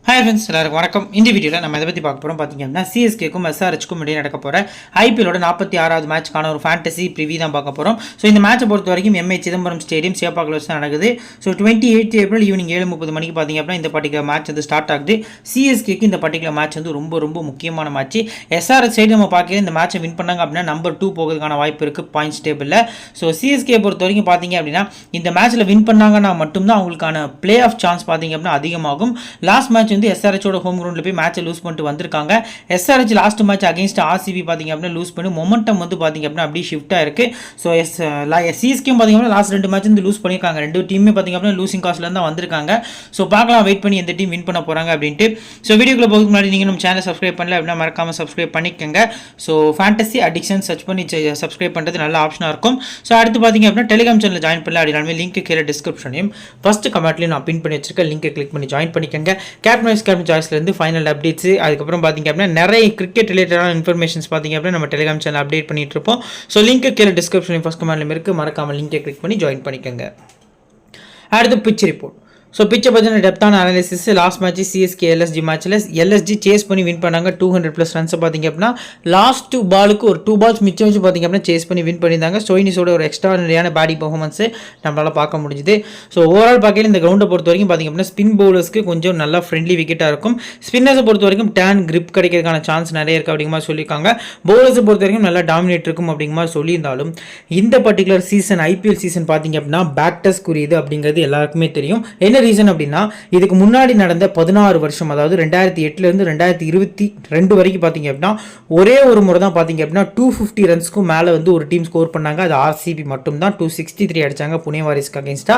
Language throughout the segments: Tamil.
ஹாய் ஃப்ரெண்ட்ஸ், எல்லாருக்கும் வணக்கம். இந்த வீடியோவில் நம்ம எதை பற்றி பார்க்க போகிறோம் பார்த்தீங்கன்னா, சிஎஸ்கேக்கும் எஸ்ஆர்ஹெச்க்கும் இடையே நடக்க போகிற ஐபிஎலோட 46வது மேட்ச்க்கான ஒரு ஃபேண்டசி ப்ரிவியூ தான் பார்க்க போகிறோம். ஸோ இந்த மேட்சை பொறுத்த வரைக்கும் எம்ஏ சிதம்பரம் ஸ்டேடியம் சேப்பாக்கில் வச்சு தான் நடக்குது. ஸோ 28 ஏப்ரல் ஈவினிங் 7:30 மணிக்கு பார்த்தீங்க அப்படின்னா இந்த பர்டிகுலர் மேட்ச் வந்து ஸ்டார்ட் ஆகுது. சிஎஸ்கேக்கு இந்த பர்டிகுலர் மேட்ச் வந்து ரொம்ப முக்கியமான மேட்ச். எஸ்ஆர்ஹெச் சைடு நம்ம பார்க்க இந்த மேட்சை வின் பண்ணாங்க அப்படின்னா நம்பர் 2 போகிறதுக்கான வாய்ப்பு இருக்குது பாயிண்ட்ஸ் டேபிளில். ஸோ சிஎஸ்கே பொறுத்த வரைக்கும் பார்த்தீங்க அப்படின்னா இந்த மேட்ச்சில் வின் பண்ணாங்கன்னா மட்டும்தான் அவங்களுக்கான பிளே ஆஃப் சான்ஸ் பார்த்தீங்க அப்படின்னா அதிகமாகும். லாஸ்ட் மேட்ச் வந்து எஸ்ஆர்ஹெச்சோட ஹோம் கிரவுண்டில் போய் மேட்சை லூஸ் பண்ணிட்டு வந்திருக்காங்க. SRH last match against RCB பார்த்தீங்க அப்படின்னா லூஸ் பண்ணி மொமெண்டம் வந்து பார்த்தீங்க அப்படின்னா அப்படியே ஷிஃப்ட் ஆயிருக்கு. ஸோ சிஎஸ்கேயும் பார்த்தீங்க அப்படின்னா லாஸ்ட் 2 மேட்ச் வந்து லூஸ் பண்ணியிருக்காங்க. 2 டீமே பார்த்தீங்க அப்படின்னா லூசிங் காஸ்ட்ல தான் வந்திருக்காங்க. ஸோ பார்க்கலாம், வெயிட் பண்ணி எந்த டீம் வின் பண்ண போகிறாங்க அப்படின்ட்டு. ஸோ வீடியோக்குள்ள போகிறதுக்கு முன்னாடி நீங்கள் நம்ம சேனல் சப்ஸ்கிரைப் பண்ணல அப்படின்னா மறக்காமல் சப்ஸ்கிரைப் பண்ணிக்கோங்க. ஸோ ஃபேண்டசி அடிக்ஷன் சர்ச் பண்ணி சப்ஸ்கிரைப் பண்ணுறது நல்ல ஆப்ஷனாக இருக்கும். ஸோ அடுத்து பார்த்தீங்க அப்படின்னா டெலிகிராம் சேனல் ஜாயின் பண்ணல அப்படின்னாலுமே லிங்க் கீழே டிஸ்கிரிப்ஷனையும் ஃபர்ஸ்ட் கமெண்ட்லையும் நான் பின் பண்ணி வச்சிருக்கேன். லிங்கை கிளிக் பண்ணி ஜாயின் பண்ணிக்கோங்க. கேப்டன் சாய்ஸ்லேருந்து ஃபைனல் அப்டேட்ஸ், அதுக்கப்புறம் பார்த்தீங்க அப்படின்னா நிறைய கிரிக்கெட் ரிலேட்டடான இன்ஃபர்மேஷன்ஸ் பார்த்தீங்க அப்படின்னா நம்ம டெலிகிராம் சேனல் அப்டேட் பண்ணிட்டு இருப்போம். ஸோ லிங்க் கீழே டிஸ்கிரிப்ஷன் ஃபர்ஸ்ட் கமெண்ட்லையும் இருக்குது, மறக்காமல் லிங்கை கிளிக் பண்ணி ஜாயின் பண்ணிக்கோங்க. அடுத்து பிச் ரிப்போர்ட். ஸோ பிச்சை பற்றின டெப்த்தான analysis. Last match CSK LSG மேட்ச்சில் எல்எஸ்ஜி சேஸ் பண்ணி வின் பண்ணாங்க. 200+ ரன்ஸை பார்த்தீங்க அப்படின்னா லாஸ்ட் பாலுக்கு ஒரு 2 பால்ஸ் மிச்சம் வச்சு பார்த்தீங்க அப்படின்னா சேஸ் பண்ணி வின் பண்ணியிருந்தாங்க. ஸ்டோயினிஸோட ஒரு எக்ஸ்ட்ரானரியான பேட்டிங் பர்ஃபார்மன்ஸு நம்மளால் பார்க்க முடிஞ்சுது. ஸோ ஓவரால் பார்க்கல இந்த கிரவுண்டை பொறுத்த வரைக்கும் பார்த்தீங்க அப்படின்னா ஸ்பின் பவுலர்ஸ்க்கு கொஞ்சம் நல்லா ஃப்ரெண்ட்லி விக்கெட்டாக இருக்கும். ஸ்பின்னர்ஸை பொறுத்த வரைக்கும் டேன் கிரிப் கிடைக்கிறதுக்கான சான்ஸ் நிறைய இருக்குது அப்படிங்கிற மாதிரி சொல்லியிருக்காங்க. பவுலர்ஸை பொறுத்த வரைக்கும் நல்லா டாமினேட் இருக்கும் அப்படிங்கிற மாதிரி சொல்லியிருந்தாலும் இந்த பர்டிகுலர் சீசன் ஐபிஎல் சீசன் பார்த்தீங்க அப்படின்னா பேட்டர்ஸ்க்குரியது அப்படிங்கிறது எல்லாருக்குமே தெரியும். என்ன ரீசன் அப்படின்னா இதுக்கு முன்னாடி நடந்த 16 வருஷம், அதாவது 2008 2022 வரைக்கும் பார்த்தீங்க அப்படின்னா ஒரே ஒரு முறை தான் பார்த்தீங்க அப்படின்னா 250 ரன்ஸ்க்கும் மேலே வந்து ஒரு டீம் ஸ்கோர் பண்ணாங்க. அது ஆர்சிபி மட்டும் தான் 263 அடிச்சாங்க புனே வாரியர்ஸ்க்கு அகைன்ஸ்டா.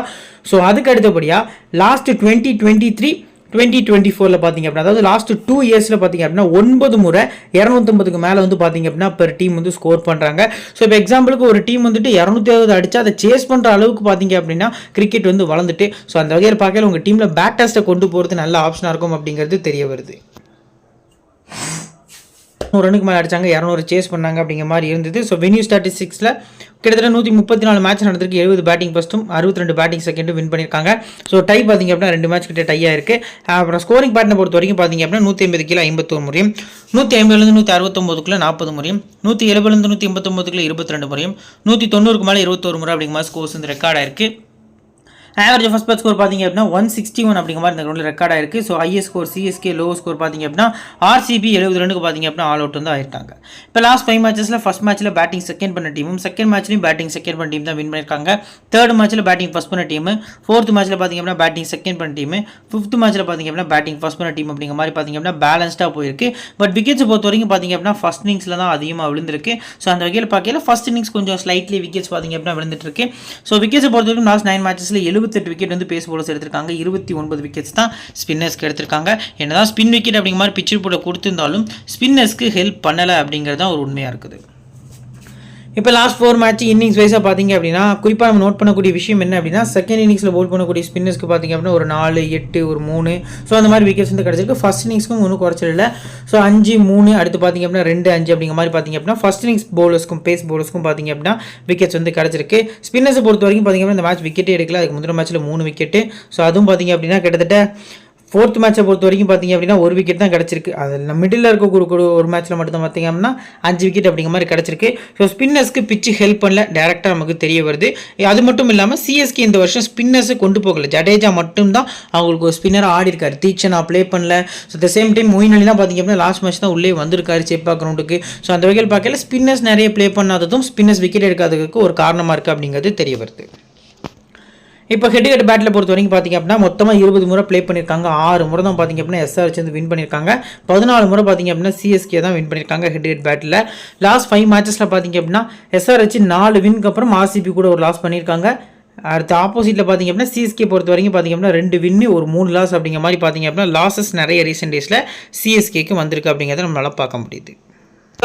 ஸோ அதுக்கு அடுத்தபடியாக லாஸ்ட் 2023-2024 பார்த்தீங்க அப்படின்னா அதாவது லாஸ்ட் 2 இயர்ஸில் பார்த்தீங்க அப்படின்னா 9 முறை 250க்கு மேலே வந்து பார்த்தீங்க அப்படின்னா பெர் டீம் வந்து ஸ்கோர் பண்ணுறாங்க. ஸோ இப்போ எக்ஸாம்பிளுக்கு ஒரு டீம் வந்துட்டு 260 அடிச்சா அதை சேஸ் பண்ணுற அளவுக்கு பார்த்தீங்க அப்படின்னா கிரிக்கெட் வந்து வளர்ந்துட்டு, ஸோ அந்த வகையில் பார்க்கல உங்கள் டீமில் பேட்டர்ஸை கொண்டு போகிறது நல்ல ஆப்ஷனாக இருக்கும் அப்படிங்கிறது தெரிய வருது. 100 ரனுக்கு மேலே அடிச்சாங்க, 200 சேஸ் பண்ணாங்க அப்படிங்கிற மாதிரி இருந்தது. ஸோ வென்யூ ஸ்டாட்டிஸ்டிக்ஸில் கிட்டத்தட்ட 134 மேட்ச் நடந்திருக்கு. 70 பேட்டிங் ஃபர்ஸ்ட்டும் 62 பேட்டிங் செகண்டும் வின் பண்ணியிருக்காங்க. ஸோ டை பார்த்தீங்க அப்படின்னா 2 மேட்ச் கிட்ட டையாக இருக்குது. அப்புறம் ஸ்கோரிங் பேட்டர்னை பொறுத்த வரைக்கும் பார்த்தீங்க அப்படின்னா 180 கீழே 51 முறையும், 150 169 40 முறையும், 170 189 22 முறையும், 190 மேலே 21 முறை அப்படிங்கிற மாதிரி ஸ்கோர்ஸ் வந்து ரெக்கார்ட் ஆயிருக்கு. ஆவரேஜ் ஃபர்ஸ்ட் பேட் ஸ்கோர் பார்த்தீங்க அப்படின்னா 161 அப்படிங்கிற மாதிரி இந்த கிரௌண்டில் ரெக்கார்ட் ஆயிருக்கு. So highest score CSK, low score பார்த்தீங்க அப்படின்னா ஆர்சிபி 70 ரனுக்கு பார்த்தீங்க அப்படின்னா ஆல் அவுட் வந்து ஆயிருக்காங்க. இப்போ லாஸ்ட் 5 மேட்சஸில் ஃபர்ஸ்ட் மேட்ச்சில் பேட்டிங் செகண்ட் பண்ண டீமும், செகண்ட் மேட்ச்லையும் பேட்டிங் செகண்ட் பண்ண டீம் தான் வின் பண்ணியிருக்காங்க. தேர்ட் மேட்ச்சில் பேட்டிங் ஃபர்ஸ்ட் பண்ண டீமு, ஃபோர்த் மேட்ச்சில் பார்த்தீங்க அப்படின்னா பேட்டிங் செகண்ட் பண்ண டீமு, ஃபிஃப்த் மேட்ச்சில் பார்த்தீங்க அப்படின்னா பேட்டிங் ஃபர்ஸ்ட் பண்ண டீம் அப்படிங்கிற மாதிரி பார்த்தீங்க அப்படின்னா பேலன்ஸ்டாக போயிருக்கு. பட் விக்கெட்ஸ் பொறுத்த வரைக்கும் பார்த்தீங்க அப்படின்னா ஃபர்ஸ்ட் இன்னிங்ஸில் தான் அதிகமாக விழுந்திருக்கு. ஸோ அந்த வகையில் பார்க்கல ஃபர்ஸ்ட் இன்னிங்ஸ் கொஞ்சம் ஸ்லைட்லி விக்கெட்ஸ் பார்த்தீங்க அப்படின்னா விழுந்துட்டு இருக்கு. ஸோ விக்கெட்ஸ் பொறுத்த வரைக்கும் லாஸ்ட் 9 மேட்சஸில் 78 விக்கெட் வந்து பேஸ் போலர்ஸ் எடுத்திருக்காங்க. 29 விக்கெட்ஸ் தான் ஸ்பின்னர்ஸ்க்கு எடுத்திருக்காங்க. என்னதான் ஸ்பின் விக்கெட் அப்படிங்கிற மாதிரி பிச்சர் போட கொடுத்திருந்தாலும் ஸ்பின்னர்ஸ்க்கு ஹெல்ப் பண்ணலை அப்படிங்கிறது தான் ஒரு உண்மையாக இருக்குது. இப்போ லாஸ்ட் 4 மேட்ச் இன்னிங்ஸ் வைஸாக பார்த்தீங்க அப்படின்னா குறிப்பாக நம்ம நோட் பண்ணக்கூடிய விஷயம் என்ன அப்படின்னா செகண்ட் இன்னிங்ஸில் போல் பண்ணக்கூடிய ஸ்பின்னர்ஸ்க்கு பார்த்தீங்க அப்படின்னா ஒரு 4, 8, ஒரு 3 ஸோ அந்த மாதிரி விக்கெட்ஸ் வந்து கிடச்சிருக்கு. ஃபர்ஸ்ட் இன்னிங்ஸ்க்கும் ஒன்றும் குறைச்சல் இல்லை. ஸோ 5, 3 அடுத்து பார்த்தீங்க அப்படின்னா 2, 5 அப்படிங்கிற மாதிரி பார்த்தீங்க அப்படின்னா ஃபர்ஸ்ட் இன்னிங்ஸ் பவுலர்ஸ்க்கும் பேஸ் பவுலர்ஸ்க்கும் பார்த்தீங்க அப்படின்னா விக்கெட்ஸ் வந்து கிடச்சிருக்கு. ஸ்பின்னர்ஸை பொறுத்த வரைக்கும் பார்த்தீங்க அப்படின்னா இந்த மேட்ச் விக்கெட்டே எடுக்கல. அதுக்கு முந்தின மேட்ச்சில் 3 விக்கெட்டு. ஸோ அதுவும் பார்த்தீங்க அப்படின்னா கிட்டத்தட்ட ஃபோர்த் மேட்சை பொறுத்த வரைக்கும் பார்த்தீங்க அப்படின்னா ஒரு விக்கெட் தான் கிடச்சிருக்கு. அதில் மிடில் இருக்க ஒரு மேட்ச்சில் மட்டும் தான் பார்த்தீங்க அப்படின்னா 5 விக்கெட் அப்படிங்கிற மாதிரி கிடச்சிருக்கு. ஸோ ஸ்பின்னர்ஸ்க்கு பிச்சு ஹெல்ப் பண்ணல, டேரெக்டாக நமக்கு தெரிய வருது. அது மட்டும் இல்லாமல் சிஎஸ்கே இந்த வருஷம் ஸ்பின்னர்ஸை கொண்டு போகல. ஜடேஜா மட்டும்தான் அவங்களுக்கு ஒரு ஸ்பின்னராக ஆடி இருக்காரு. தீக்ஷனா ப்ளே பண்ணல. So the same time Moeen Ali தான் பார்த்தீங்க அப்படின்னா லாஸ்ட் மேட்ச் தான் உள்ளே வந்திருக்காரு சேப்பா கிரவுண்டுக்கு. ஸோ அந்த வகையில் பார்க்கல ஸ்பின்னர்ஸ் நிறைய ப்ளே பண்ணாததும் ஸ்பின்னர்ஸ் விக்கெட் எடுக்காததுக்கு ஒரு காரணமாக இருக்குது அப்படிங்கிறது தெரிய வருது. இப்போ ஹெட் ஹெட் பேட்டில் பொறுத்த வரைக்கும் பார்த்தீங்க அப்படின்னா மொத்தமாக 20 முறை ப்ளே பண்ணியிருக்காங்க. 6 முறை தான் பார்த்தீங்க அப்படின்னா எஸ்ஆர்ஹெச் வந்து வின் பண்ணியிருக்காங்க. 14 முறை பார்த்தீங்க அப்படின்னா சிஎஸ்கே தான் வின் பண்ணியிருக்காங்க ஹெட் ஹெட் பேட்டில். லாஸ்ட் 5 மேட்சஸில் பார்த்தீங்க அப்படின்னா எஸ்ஆர்ஹெச் 4 வின்க்கு அப்புறம் ஆர்சிபி கூட ஒரு லாஸ் பண்ணியிருக்காங்க. அடுத்து ஆப்போசிட்டில் பார்த்தீங்க அப்படின்னா சிஎஸ்கே பொறுத்த வரைக்கும் பார்த்தீங்க அப்படின்னா 2 வின்னு ஒரு 3 லாஸ் அப்படிங்கிற மாதிரி பார்த்தீங்க அப்படின்னா லாஸஸ் நிறைய ரீசெண்ட் டேஸில் சிஎஸ்கேக்கு வந்திருக்கு அப்படிங்கிறத நம்மளால் பார்க்க முடியுது.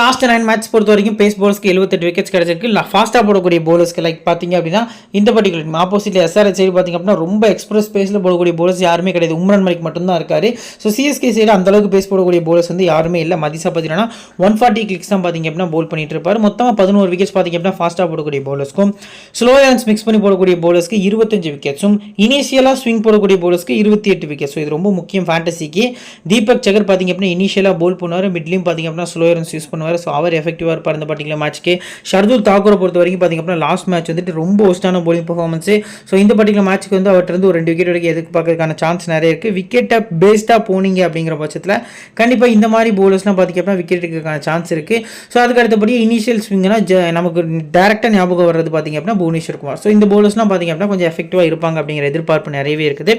லாஸ்ட் 9 மேட்ச் பொறுத்த வரைக்கும் பேஸ் போலர்ஸ்க்கு 78 விக்கெட்ஸ் கிடைச்சிருக்கு. ஃபாஸ்ட்டாக போடக்கூடிய போலர்ஸ்க்கு லைக் பார்த்தீங்க அப்படின்னா இந்த பர்டிகுலர் ஆப்போசிட்ல எஸ்ஆர்எச் சைடு பார்த்தீங்க அப்படின்னா ரொம்ப எக்ஸ்பிரஸ் பேஸில் போடக்கூடிய போலர்ஸ் யாருமே கிடையாது. உம்ரான் மலிக் மட்டும்தான் இருக்காரு. ஸோ சிஎஸ்கே சைடு அந்த அளவுக்கு பேஸ் போடக்கூடிய போலர்ஸ் வந்து யாருமே இல்லை. மதிசா பார்த்தீங்கன்னா 140 கிளிக்ஸ் தான் பார்த்தீங்க அப்படின்னா போல் பண்ணிட்டு இருப்பார். மொத்தமாக 11 விக்கெட்ஸ் பார்த்தீங்க அப்படின்னா ஃபாஸ்ட்டாக போடக்கூடிய போலர்ஸ்க்கும் ஸ்லோ ரன்ஸ் மிக்ஸ் பண்ணி போடக்கூடிய போலர்ஸ்க்கு 25 விக்கெட்ஸும் இனிஷியலாக ஸ்விங் போடக்கூடிய போலர்ஸ்க்கு 28 விக்கெட்ஸ். இது ரொம்ப முக்கியம் ஃபேண்டசிக்கு. தீபக் சகர் பார்த்தீங்க அப்படின்னா இனிஷியலாக போல் பண்ணுவார், மிட்லையும் பார்த்தீங்க அப்படின்னா ஸ்லோ ரன்ஸ் யூஸ் பண்ணுவார். ஸோ அவர் எஃபெக்டிவாக இருப்பார் இந்த பர்டிகுலர் மேட்ச்க்கு. ஷர்துல் தாக்கூரை பொறுத்த வரைக்கும் பார்த்தீங்க அப்படின்னா லாஸ்ட் மேட்ச் வந்துட்டு ரொம்ப ஒஸ்டான போலிங் பர்ஃபார்மன்ஸ். ஸோ இந்த பர்டிகுலர் மேட்ச்க்கு வந்து அவர்கிட்ட ஒரு 2 விக்கெட் வரைக்கும் எதிர்பார்க்கறதுக்கான சான்ஸ் நிறைய இருக்குது. விக்கெட்டை பேஸ்டாக போனீங்க அப்படிங்கிற பட்சத்தில் கண்டிப்பாக இந்த மாதிரி போலர்ஸ்லாம் பார்த்தீங்க அப்படின்னா விக்கெட் எடுக்கிறதுக்கான சான்ஸ் இருக்குது. ஸோ அதுக்கு அடுத்தபடி இனிஷியல் ஸ்விங்னா நமக்கு டேரெக்டாக ஞாபகம் வர்றது பார்த்தீங்க அப்படின்னா புவனேஸ்வர் குமார். ஸோ இந்த போலர்ஸ்லாம் பார்த்தீங்க அப்படின்னா கொஞ்சம் எஃபெக்டிவாக இருப்பாங்க அப்படிங்கிற எதிர்பார்ப்பு நிறையவே இருக்குது.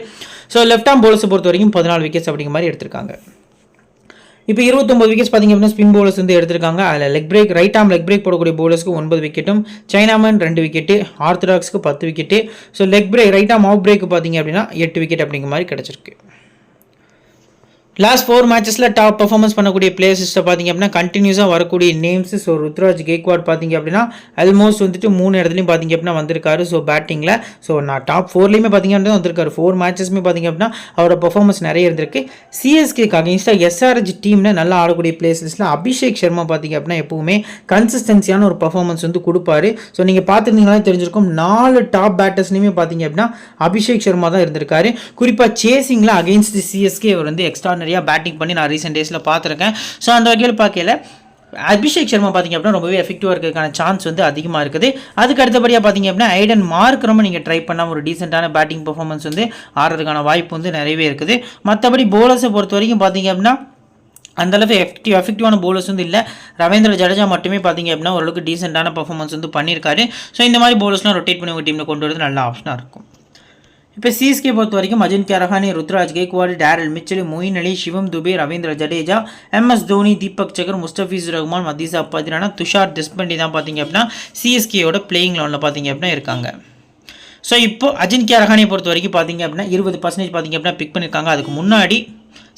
ஸோ லெஃப்ட் ஆர்ம் போலர்ஸை பொறுத்த வரைக்கும் 14 விக்கெட்ஸ் அப்படிங்கிற மாதிரி எடுத்திருக்காங்க. இப்போ 29 விக்கெட்ஸ் பார்த்தீங்க அப்படின்னா ஸ்பின் போலர்ஸ் வந்து எடுத்திருக்காங்க. அதில் leg break right arm leg break போடக்கூடிய போலர்ஸ்க்கு 9 விக்கெட்டும், சைனாமேன் 2 விக்கெட்டு, ஆர்த்தடாக்ஸ்க்கு 10 wicket. So leg break right arm off break பார்த்தீங்க அப்படின்னா 8 விக்கெட் அப்படிங்கிற மாதிரி கிடச்சிருக்கு. லாஸ்ட் 4 மேட்சஸில் டாப் பர்ஃபார்மன்ஸ் பண்ணக்கூடிய பிளேயர்ஸை பார்த்தீங்க அப்படின்னா கண்டினியூஸாக வரக்கூடிய நேம்ஸ். ஸோ ருத்ராஜ் கெய்க்வாட் பார்த்தீங்க அப்படின்னா ஆல்மோஸ்ட் வந்துட்டு 3 இடத்துலையும் பார்த்தீங்க அப்படின்னா வந்திருக்காரு. ஸோ பேட்டிங்கில் ஸோ நான் டாப் 4லையுமே பார்த்தீங்க அப்படின்னா வந்திருக்காரு. 4 மேட்சஸுமே பார்த்தீங்க அப்படின்னா அவரோட பர்ஃபார்மன்ஸ் நிறைய இருந்திருக்கு. சிஎஸ்கேக்கு அகேன்ஸ்டாக எஸ்ஆர்எச் டீமில் நல்லா ஆடக்கூடிய பிளேயர்ஸில் அபிஷேக் சர்மா பார்த்தீங்க அப்படின்னா எப்பவுமே கன்சிஸ்டன்சியான ஒரு பர்ஃபார்மன்ஸ் வந்து கொடுப்பாரு. ஸோ நீங்கள் பார்த்துருந்தீங்கனாலே தெரிஞ்சிருக்கும் 4 டாப் பேட்டர்ஸ்லையுமே பார்த்தீங்க அப்படின்னா அபிஷேக் சர்மா தான் இருந்திருக்காரு. குறிப்பாக சேசிங்கில் அகேன்ஸ்ட் சிஎஸ்கே அவர் வந்து எக்ஸ்ட்ரா நிறையா பேட்டிங் பண்ணி நான் ரீசெண்ட் டேஸில் பார்த்துருக்கேன். ஸோ அந்த வகையில் பார்க்கல அபிஷேக் சர்மா பார்த்தீங்க அப்படின்னா ரொம்பவே எஃபெக்டிவாக இருக்கிறதுக்கான சான்ஸ் வந்து அதிகமாக இருக்குது. அதுக்கு அடுத்தபடியாக பார்த்தீங்க அப்படின்னா ஐடன் மார்க் ரொம்ப நீங்கள் ட்ரை பண்ணால் ஒரு டீசெண்டான பேட்டிங் பர்ஃபார்மன்ஸ் வந்து ஆடுறதுக்கான வாய்ப்பு வந்து நிறையவே இருக்குது. மற்றபடி போலர்ஸை பொறுத்த வரைக்கும் பார்த்தீங்க அப்படின்னா அந்தளவு எஃபெக்டிவான போலர்ஸ் வந்து இல்லை. ரவீந்திர ஜடேஜா மட்டுமே பார்த்தீங்க அப்படின்னா ஓரளவுக்கு டீசெண்டான பர்ஃபார்மன்ஸ் வந்து பண்ணியிருக்காரு. ஸோ இந்த மாதிரி போலர்ஸ்லாம் ரொட்டேட் பண்ணி உங்கள் டீமில் கொண்டு வரது நல்ல ஆப்ஷனாக இருக்கும். இப்போ சிஎஸ்கே பொறுத்த வரைக்கும் அஜின்க்யா ரஹானே, ருத்ராஜ் கெய்க்வாட், டேரல் மிச்சல், மொயின் அலி, சிவம் துபே, ரவீந்திர ஜடேஜா, எம்எஸ் தோனி, தீபக் சகர், முஸ்தபிசுர் ரஹ்மான், மதீசா பத்ரினா, துஷார் தேஷ்பாண்டே தான் பார்த்தீங்க அப்படின்னா சிஎஸ்கேயோட பிளேயிங் லெவலில் பார்த்தீங்க அப்படின்னா இருக்காங்க. ஸோ இப்போ அஜின்க்யா ரஹானே பொறுத்த வரைக்கும் பார்த்தீங்க அப்படின்னா 20% பார்த்தீங்க அப்படின்னா பிக் பண்ணியிருக்காங்க. அதுக்கு முன்னாடி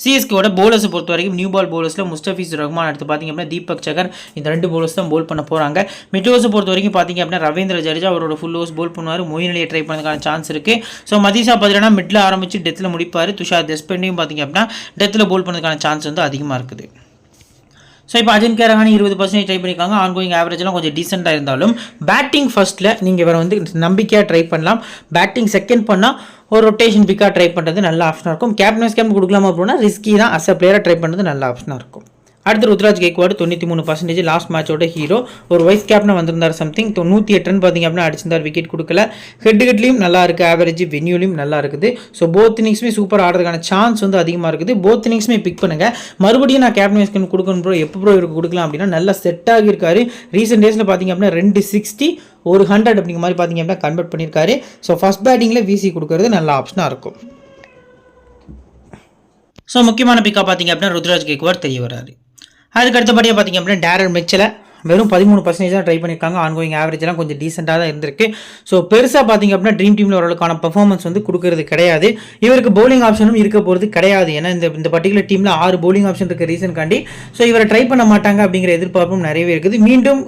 சிஎஸ்கேவோட போலர்ஸை பொறுத்த வரைக்கும் நியூ பால் போலர்ஸில் முஸ்தபிசுர் ரஹ்மான் எடுத்து பார்த்தீங்க அப்படின்னா தீபக் சகர், இந்த 2 போலர்ஸ் தான் போல் பண்ண போகிறாங்க. மிட் ஓவர்ஸை பொறுத்த வரைக்கும் பார்த்தீங்க அப்படின்னா ரவீந்திர ஜடேஜா அவரோட ஃபுல் ஓவர்ஸ் போல் பண்ணுவார். மொயின் அலியை ட்ரை பண்ணதுக்கான சான்ஸ் இருக்குது. ஸோ மதீசா பத்ரினா மிடில் ஆரம்பித்து டெத்தில் முடிப்பார். துஷார் தேஷ்பாண்டேயும் பார்த்தீங்க அப்படின்னா டெத்தில் போல் பண்ணதுக்கான சான்ஸ் வந்து அதிகமாக இருக்குது. ஸோ இப்போ அஜின்க்யா ரஹானே 20% ட்ரை பண்ணியிருக்காங்க. ஆன்கோயிங் ஆவரேஜ்லாம் கொஞ்சம் டீசெண்டாக இருந்தாலும் பேட்டிங் ஃபர்ஸ்ட்டில் நீங்கள் இவரை வந்து நம்பிக்கையாக ட்ரை பண்ணலாம். பேட்டிங் செகண்ட் பண்ணால் ஒரு ரொட்டேஷன் பிக்காக ட்ரை பண்ணுறது நல்ல ஆப்ஷனாக இருக்கும். கேப்டன் கேம்ப் கொடுக்கலாமா அப்படின்னா ரிஸ்கி தான். அஸ் அ பிளேயராக ட்ரை பண்ணுறது நல்ல ஆப்ஷனாக இருக்கும். அடுத்து ருத்ராஜ் கெய்க்வாட் 93% லாஸ்ட் மேட்சோட ஹீரோ. ஒரு வைஸ் கேப்டனாக வந்திருந்தார் சம்திங். 108 ரன் பார்த்தீங்க அப்படின்னா அடிச்சிருந்தார், விக்கெட் கொடுக்கல. ஹெட்லையும் நல்லா இருக்குது, ஆவரேஜ் வென்யூலையும் நல்லா இருக்குது. ஸோ போத் இன்னிங்ஸுமே சூப்பர் ஆடுறதுக்கான சான்ஸ் வந்து அதிகமாக இருக்குது. போத் இன்னிங்ஸுமே பிக் பண்ணுங்கள். மறுபடியும் நான் கேப்டன் வைஸ் கேப்டன் கொடுக்கணும் ப்ரோ, எப்போ ப்ரோ இவருக்கு கொடுக்கலாம் அப்படின்னா நல்லா செட் ஆகியிருக்காரு. ரீசெண்ட் டேஸில் பார்த்தீங்க அப்படின்னா 260 ஒரு 100 அப்படிங்கிற மாதிரி பார்த்தீங்க அப்படின்னா கன்வெர்ட் பண்ணியிருக்காரு. ஸோ ஃபர்ஸ்ட் பேட்டிங்கில் விசி கொடுக்கறது நல்ல ஆப்ஷனாக இருக்கும். ஸோ முக்கியமான பிக்காக பார்த்தீங்க அப்படின்னா ருத்ராஜ் கெய்க்வாட் தெரிய வராரு. அதுக்கு அடுத்தபடியாக பார்த்தீங்க அப்படின்னா டேரல் மிச்சலை வெறும் 13% தான் ட்ரை பண்ணியிருக்காங்க. ஆன்கோயிங் ஆவரேஜ்லாம் கொஞ்சம் டீசெண்டாக தான் இருந்திருக்கு. ஸோ பெருசாக பார்த்தீங்க அப்படின்னா ட்ரீம் டீமில் ஓரளவுக்கான பர்ஃபார்மன்ஸ் வந்து கொடுக்கறது கிடையாது. இவருக்கு பவுலிங் ஆப்ஷனும் இருக்க போகிறது கிடையாது. ஏன்னா இந்த பர்டிகுலர் டீமில் 6 பவுலிங் ஆப்ஷன் இருக்க ரீசன் காண்டி ஸோ இவரை ட்ரை பண்ண மாட்டாங்க அப்படிங்கிற எதிர்பார்ப்பும் நிறையவே இருக்குது. மீண்டும்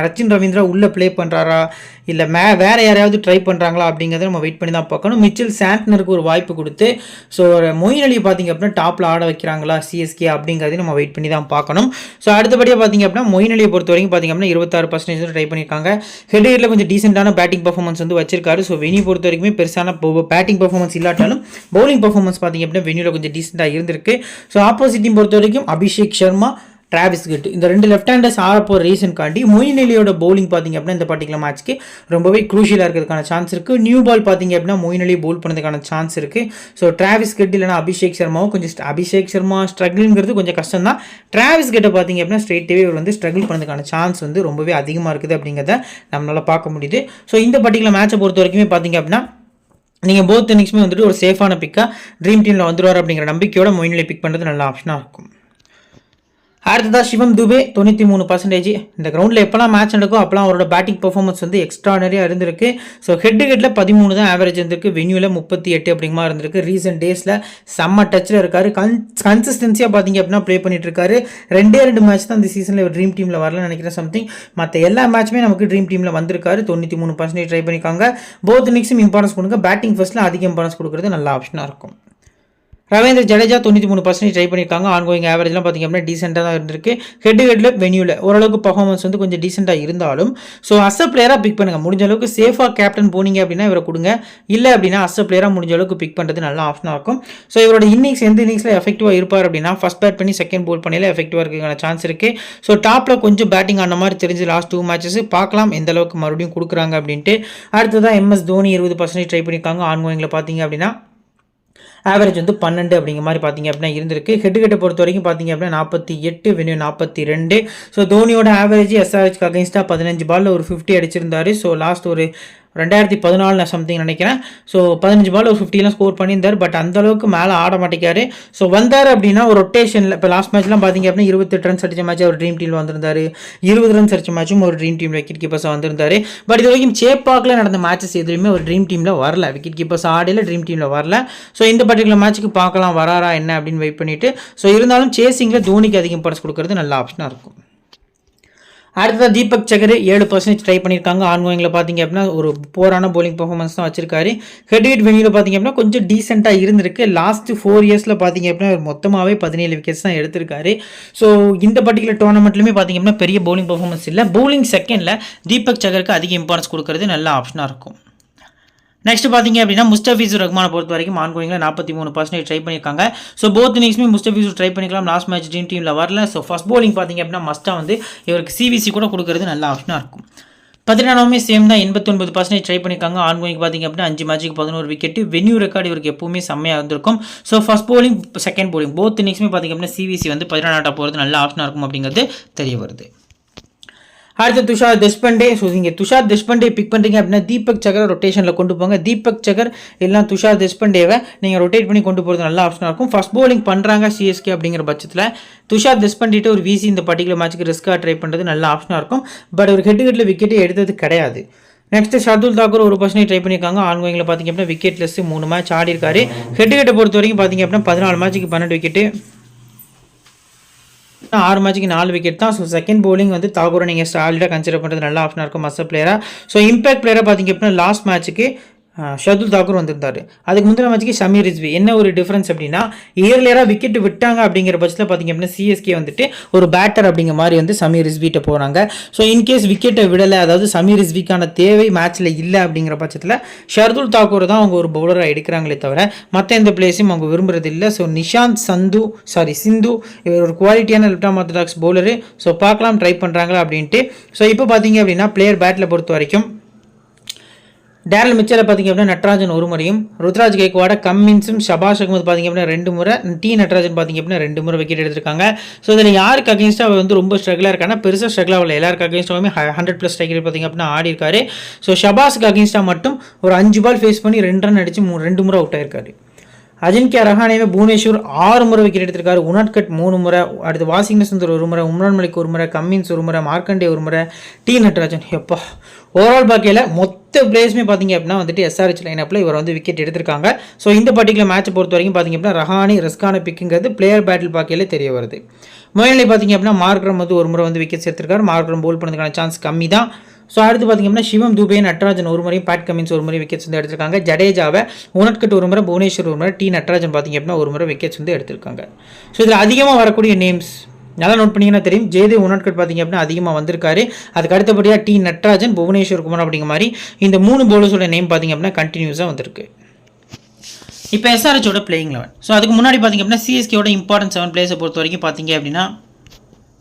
ரச்சின் ரவீந்திரா உள்ளே ப்ளே பண்ணுறாரா இல்லை வேறு யாரையாவது ட்ரை பண்ணுறாங்களா அப்படிங்கிறத நம்ம வெயிட் பண்ணி தான் பார்க்கணும். மிச்சல் சாண்ட்னருக்கு ஒரு வாய்ப்பு கொடுத்து ஸோ மொயின் அலி பார்த்தீங்க அப்படின்னா டாப்பில் ஆட வைக்கிறாங்களா சிஎஸ்கே அப்படிங்கிறதையும் நம்ம வெயிட் பண்ணி தான் பார்க்கணும். ஸோ அடுத்தபடியாக பார்த்தீங்க அப்படின்னா மொயின் அலியை பொறுத்த வரைக்கும் பார்த்தீங்க அப்படின்னா 26% ட்ரை பண்ணியிருக்காங்க. ஹெட்லையில் கொஞ்சம் டீசெண்டான பேட்டிங் பர்ஃபார்மன்ஸ் வந்து வச்சிருக்காரு. ஸோ வெனி பொறுத்த வரைக்குமே பெருசான பேட்டிங் பர்ஃபார்மன்ஸ் இல்லாட்டாலும் பவுலிங் பர்ஃபார்மன்ஸ் பார்த்தீங்க அப்படின்னா வெனியூவில் கொஞ்சம் டீசெண்டாக இருந்திருக்கு. ஸோ ஆப்போசிட் டீம் பொறுத்த வரைக்கும் அபிஷேக் சர்மா, டிராவிஸ் ஹெட் இந்த 2 லெஃப்ட் ஹேண்டர்ஸ் ஆட போகிற ரீசன் காண்டி மொயின் அலியோட பவுலிங் பார்த்தீங்க அப்படின்னா இந்த பர்டிகுலர் மேட்ச்க்கு ரொம்பவே க்ரூஷியலாக இருக்கிறதுக்கான சான்ஸ் இருக்குது. நியூ பால் பார்த்தீங்க அப்படின்னா மொயின் அலி பவுல் பண்ணதுக்கான சான்ஸ் இருக்குது. ஸோ டிராவிஸ் ஹெட் இல்லைனா அபிஷேக் சர்மாவும் கொஞ்சம் அபிஷேக் சர்மா ஸ்ட்ரகிள்ங்கிறது கொஞ்சம் கஷ்டம் தான். டிராவிஸ் ஹெட்டை பார்த்தீங்க அப்படின்னா ஸ்ட்ரெயிட்டாகவே இவர் வந்து ஸ்ட்ரகிள் பண்ணதுக்கான சான்ஸ் வந்து ரொம்பவே அதிகமாக இருக்குது அப்படிங்கிறத நம்மளால் பார்க்க முடியுது. ஸோ இந்த பர்டிகுலர் மேட்சை பொறுத்த வரைக்குமே பார்த்தீங்க அப்படின்னா நீங்கள் போத் இன்னிங்ஸுமே வந்துட்டு ஒரு சேஃபான பிக்காக ட்ரீம் டீமில் வந்துடுவார் அப்படிங்கிற நம்பிக்கையோட மொயின் அலி பிக் பண்ணுறது நல்ல ஆப்ஷனாக இருக்கும். அடுத்ததாக சிவம் துபே 93%. இந்த கிரவுண்டில் எப்போலாம் மேட்ச் நடக்கும் அப்போலாம் அவரோட பேட்டிங் பர்ஃபார்மன்ஸ் வந்து எக்ஸ்ட்ரானரியாக இருந்திருக்கு. ஸோ ஹெட் 13 தான் ஆவரேஜ் இருந்திருக்கு, வென்யூவில் 38 அப்படிமா இருந்திருக்கு. ரீசெண்ட் டேஸில் செம்ம டச்சில் இருக்கார். கன்சிஸ்டன்சியாக பார்த்தீங்க அப்படின்னா ப்ளே பண்ணிட்டு இருக்காரு. 2 மேட்ச் தான் இந்த சீசனில் ஒரு ட்ரீம் டீமில் வரலன்னு நினைக்கிறேன் சம்திங். மற்ற எல்லா மேட்சுமே நமக்கு ட்ரீம் டீமில் வந்திருக்காரு. 93% ட்ரை பண்ணியிருக்காங்க. போத் இன்னிங்ஸும் இம்பார்ட்டன்ஸ் கொடுங்க. பேட்டிங் ஃபர்ஸ்ட்டில் அதிக இம்பார்ட்டன்ஸ் கொடுக்குறது நல்ல ஆப்ஷனாக இருக்கும். ரவீந்திர ஜடேஜா 93% ட்ரை பண்ணியிருக்காங்க. ஆன்கோயிங் ஆவரேஜ்லாம் பார்த்திங்க அப்படின்னா டீசெண்டாக தான் இருந்திருக்கு. ஹெட்டில் வென்யூவில் ஓரளவுக்கு பர்ஃபார்மன்ஸ் வந்து கொஞ்சம் டீசெண்டாக இருந்தாலும் ஸோ அஸ் அ பிளேயராக பிக் பண்ணுங்கள். முடிஞ்ச அளவுக்கு சேஃபாக கேப்டன் போனீங்க அப்படின்னா இவரை கொடுங்க. இல்லை அப்படின்னா அஸ் அ பிளேயராக முடிஞ்ச அளவுக்கு பிக் பண்ணுறது நல்ல ஆப்ஷனாக இருக்கும். ஸோ இவரோட இன்னிங்ஸ் எந்த இன்னிங்ஸில் எஃபெக்டிவாக இருப்பார் அப்படின்னா ஃபஸ்ட் பேட் பண்ணி செகண்ட் போல் பண்ணியில் எஃபெக்டிவாக இருக்கிற சான்ஸ் இருக்குது. ஸோ டாப்பில் கொஞ்சம் பேட்டிங் ஆன மாதிரி தெரிஞ்சு லாஸ்ட் 2 மேட்சஸ் பார்க்கலாம் எந்த அளவுக்கு மறுபடியும் கொடுக்குறாங்க அப்படின்ட்டு. அடுத்ததான் MS தோனி 20% ட்ரை பண்ணியிருக்காங்க. ஆன்கோயிங்கில் பார்த்தீங்க அப்படின்னா ஆவரேஜ் வந்து 12 அப்படிங்கிற மாதிரி பார்த்தீங்க அப்படின்னா இருந்திருக்கு. ஹெட் பொறுத்த வரைக்கும் பார்த்தீங்க அப்படின்னா 48, வென்யூ 42. ஸோ தோனியோட ஆவரேஜ் SRHக்கு அகைன்ஸ்டாக 15 பாலில் ஒரு 50 அடிச்சிருந்தாரு. ஸோ லாஸ்ட் ஒரு 2014 சம்திங் நினைக்கிறேன். ஸோ 15 பால் ஒரு 50 ஸ்கோர் பண்ணியிருந்தார். பட் அந்தளவுக்கு மேலே ஆட மாட்டேங்காரு. ஸோ வந்தார் அப்படின்னா ஒரு ரொட்டேஷனில் இப்போ லாஸ்ட் மேட்ச்லாம் பார்த்தீங்க அப்படின்னா 28 ரன்ஸ் அடித்த மேட்ச் ஒரு ட்ரீம் டீமில் வந்திருந்தார். 20 ரன்ஸ் அடித்த மேட்சும் ஒரு ட்ரீம் டீமில் விக்கெட் கீப்பர்ஸாக வந்திருந்தார். பட் இது வரைக்கும் சேப்பாக்கில் நடந்த மேட்சஸ் எதுவுமே ஒரு ட்ரீம் டீமில் வரல. விக்கெட் கீப்பர்ஸ் ஆடையில் ட்ரீம் டீமில் வரல. ஸோ இந்த பர்டிகுலர் மேட்ச்சுக்கு பார்க்கலாம் வராரா என்ன அப்படின்னு வெயிட் பண்ணிவிட்டு. ஸோ இருந்தாலும் சேசிங்கில் தோனிக்கு அதிக இம்பார்ட்டன்ஸ் கொடுக்கறது நல்ல ஆப்ஷனாக இருக்கும். அடுத்ததாக தீபக் சகர் 7% ட்ரை பண்ணியிருக்காங்க. ஆன்கோயிங்கில் பார்த்தீங்க அப்படின்னா ஒரு போரான போலிங் பர்ஃபார்மன்ஸ் தான் வச்சிருக்காரு. ஹெட் வென்யூவில் பார்த்தீங்க அப்படின்னா கொஞ்சம் டீசெண்டாக இருந்திருக்கு. லாஸ்ட் 4 இயர்ஸில் பார்த்தீங்க அப்படின்னா மொத்தமாகவே 17 விக்கெட்ஸ் தான் எடுத்திருக்காரு. ஸோ இந்த பர்டிகுலர் டோர்னமெண்ட்லையுமே பார்த்தீங்க அப்படின்னா பெரிய பவுலிங் பர்ஃபார்மன்ஸ் இல்லை. பவுலிங் செகண்டில் தீபக் சகருக்கு அதிக இம்பார்ட்டன்ஸ் கொடுக்கறது நல்ல ஆப்ஷனாக இருக்கும். நெக்ஸ்ட் பார்த்தீங்க அப்படின்னா முஸ்தபிசூர் ரஹ்மானை பொறுத்த வரைக்கும் ஆன்கோயிங்கில் 43% ட்ரை பண்ணியிருக்காங்க. ஸோ போத் இன்னிங்ஸுமே முஸ்தபிசூர் ட்ரை பண்ணிக்கலாம். லாஸ்ட் மேட்ச் ட்ரீம் டீமில் வரல. ஸோ ஃபர்ஸ்ட் பவுலிங் பார்த்தீங்க அப்படின்னா மஸ்ட்டாக வந்து இவருக்கு CVC கூட கொடுக்கறது நல்ல ஆப்ஷனாக இருக்கும். 14 சேம் தான் 89% ட்ரை பண்ணியிருக்காங்க. ஆன்கோயிங் பார்த்தீங்க அப்படின்னா 5 மேட்சுக்கு 11 விக்கெட். வென்யூ ரெக்கார்டு இவருக்கு எப்பவுமே செம்மையாக இருந்திருக்கும். So first bowling second bowling both இன்னிங்ஸுமே பார்த்தீங்க அப்படின்னா CVC வந்து 14 போகிறது நல்ல ஆப்ஷனாக இருக்கும் அப்படிங்கிறது தெரிய வருது. அடுத்து துஷார் தேஷ்பாண்டே. ஸோ நீங்கள் துஷார் தேஷ்பாண்டே பிக் பண்ணுறீங்க அப்படின்னா தீபக் சகரை ரொட்டேஷனில் கொண்டு போங்க. தீபக் சகர் இல்லைனா துஷார் தேஷ்பாண்டேவை நீங்கள் ரொட்டேட் பண்ணி கொண்டு போகிறது நல்ல ஆப்ஷனாக இருக்கும். ஃபர்ஸ்ட் பவுலிங் பண்ணுறாங்க CSK அப்படிங்கிற பட்சத்தில் துஷார் தேஷ்பாண்டேட்டு ஒரு VC இந்த பர்டிகுலர் மேட்ச்சுக்கு ரிஸ்க்காக ட்ரை பண்ணுறது நல்ல ஆப்ஷனாக இருக்கும். பட் ஒரு ஹெட்டில் விக்கெட்டே எடுத்தது கிடையாது. நெக்ஸ்ட் ஷர்துல் தாக்கூர் 1% ட்ரை பண்ணியிருக்காங்க. ஆன்கோயிங்கில் பார்த்தீங்க அப்படின்னா விக்கெட் லெஸ் 3 மேட்ச் ஆடி இருக்காரு. ஹெட்டை பொறுத்த வரைக்கும் பார்த்தீங்க அப்படின்னா 14 மேட்ச்சுக்கு 12 விக்கெட்டு, 6 மேட்சுக்கு 4 விக்கெட் தான். ஸோ செகண்ட் பவுலிங் வந்து தாக்கூரை நீங்கள் ஸ்டாலிடாக கன்சிடர் பண்ணுறது நல்ல ஆப்ஷனாக இருக்கும் மஸ்ட் பிளேயராக. ஸோ இம்பாக்ட் பிளேயராக பார்த்தீங்க அப்படின்னா லாஸ்ட் மேட்ச்சுக்கு ஷர்துல் தாக்கூர் வந்திருந்தார். அதுக்கு முந்தின மேட்ச்சுக்கு ஷமீர் ரிஸ்வி. என்ன ஒரு டிஃப்ரென்ஸ் அப்படின்னா இயர்லியராக விக்கெட் விட்டாங்க அப்படிங்கிற பட்சத்தில் பார்த்தீங்க அப்படின்னா CSK வந்துட்டு ஒரு பேட்டர் அப்படிங்கிற மாதிரி வந்து ஷமீர் ரிஸ்விட்ட போகிறாங்க. ஸோ இன்கேஸ் விக்கெட்டை விடலை, அதாவது ஷமீர் ரிஸ்விக்கான தேவை மேட்ச்சில் இல்லை அப்படிங்கிற பட்சத்தில் ஷர்துல் தாக்கூர் தான் அவங்க ஒரு பவுலராக எடுக்கிறாங்களே தவிர மற்ற எந்த பிளேஸையும் அவங்க விரும்புறது இல்லை. ஸோ நிஷாந்த் சிந்து இவர் ஒரு குவாலிட்டியான left arm orthodox bowler. So பார்க்கலாம் ட்ரை பண்ணுறாங்களா அப்படின்ட்டு. ஸோ இப்போ பார்த்தீங்க அப்படின்னா பிளேயர் பேட்டில் பொறுத்த வரைக்கும் டேரல் மிச்சலை பார்த்தீங்க அப்படின்னா நட்ராஜன் 1 முறையும், ருத்ராஜ் கெய்க்வாட, கம்மின்ஸும், ஷபாஷ் அகமது பார்த்தீங்க அப்படின்னா 2 முறை, நட்ராஜன் பார்த்தீங்க அப்படின்னா 2 முறை விக்கெட் எடுத்திருக்காங்க. ஸோ இதில் யாருக்கு அகேன்ஸ்டாக அவர் வந்து ரொம்ப ஸ்ட்ரகிளாக இருக்காங்க, பெருசாக ஸ்ட்ரகிள் ஆகல. எல்லாருக்கு அகேன்ஸ்டாகவே 100+ ஸ்ட்ரைக் ரேட் பார்த்தீங்க அப்படின்னா ஆடி இருக்காரு. ஸோ ஷபாஸுக்கு அகேன்ஸ்டாக மட்டும் ஒரு 5 பால் ஃபேஸ் பண்ணி 2 ரன் அடித்து 2 முறை அவுட் ஆயிருக்காரு. அஜின்கியா ரஹானேவே புவனேஸ்வர் 6 முறை விக்கெட் எடுத்திருக்காரு. உனாட்கட் 3 முறை, அடுத்து வாஷிங்டன் சுந்தர் 1 முறை, உம்ரான் மலிக் 1 முறை, கம்மின்ஸ் 1 முறை, மார்க்கண்டே 1 முறை, நட்ராஜன். எப்பா ஓவரால் பாக்கியில் மொத்த பிளேயர்ஸுமே பார்த்தீங்க அப்படின்னா வந்துட்டு SRH லைனப்பில் இவர் வந்து விக்கெட் எடுத்திருக்காங்க. ஸோ இந்த பர்டிகுலர் மேட்சை பொறுத்த வரைக்கும் பார்த்தீங்க அப்படின்னா ரஹானி ரிஸ்கான பிக்குங்கிறது பிளேயர் பேட்டில் பாக்கியில் தெரிய வருது. முதல்ல பார்த்தீங்க அப்படின்னா மார்க்ரம் வந்து 1 முறை வந்து விக்கெட் எடுத்திருக்காரு. மார்க்ரம் போல் பண்ணதுக்கான சான்ஸ் கம்மி தான். ஸோ அடுத்து பார்த்தீங்க அப்படின்னா சிவம் துபே, நட்ராஜன் 1 முறை, பேட் கமின்ஸ் 1 முறை விக்கெட்ஸ் வந்து எடுத்திருக்காங்க. ஜடேஜாவை, உனட்கட் 1 முறை, புவனேஸ்வர் 1 முறை, நட்ராஜன் பார்த்தீங்க அப்படின்னா 1 முறை விக்கெட்ஸ் வந்து எடுத்திருக்காங்க. ஸோ இதில் அதிகமாக வரக்கூடிய நேம்ஸ் நல்லா நோட் பண்ணிங்கன்னா தெரியும். ஜெயதேவ் உனட்கட் பார்த்தீங்க அப்படின்னா அதிகமாக வந்திருக்காரு. அதுக்கு அடுத்தபடியாக நட்ராஜன், புவனேஸ்வர் குமார் அப்படிங்கிற மாதிரி இந்த 3 பவுலர்ஸோட நேம் பார்த்தீங்க அப்படின்னா கண்டினியூஸாக வந்திருக்கு. இப்போ SRHோட பிளேயிங் 11. ஸோ அதுக்கு முன்னாடி பார்த்தீங்க அப்படின்னா CSKோட இம்பார்ட்டன்ட் 7 பிளேயர்ஸை பொறுத்த வரைக்கும் பார்த்தீங்க அப்படின்னா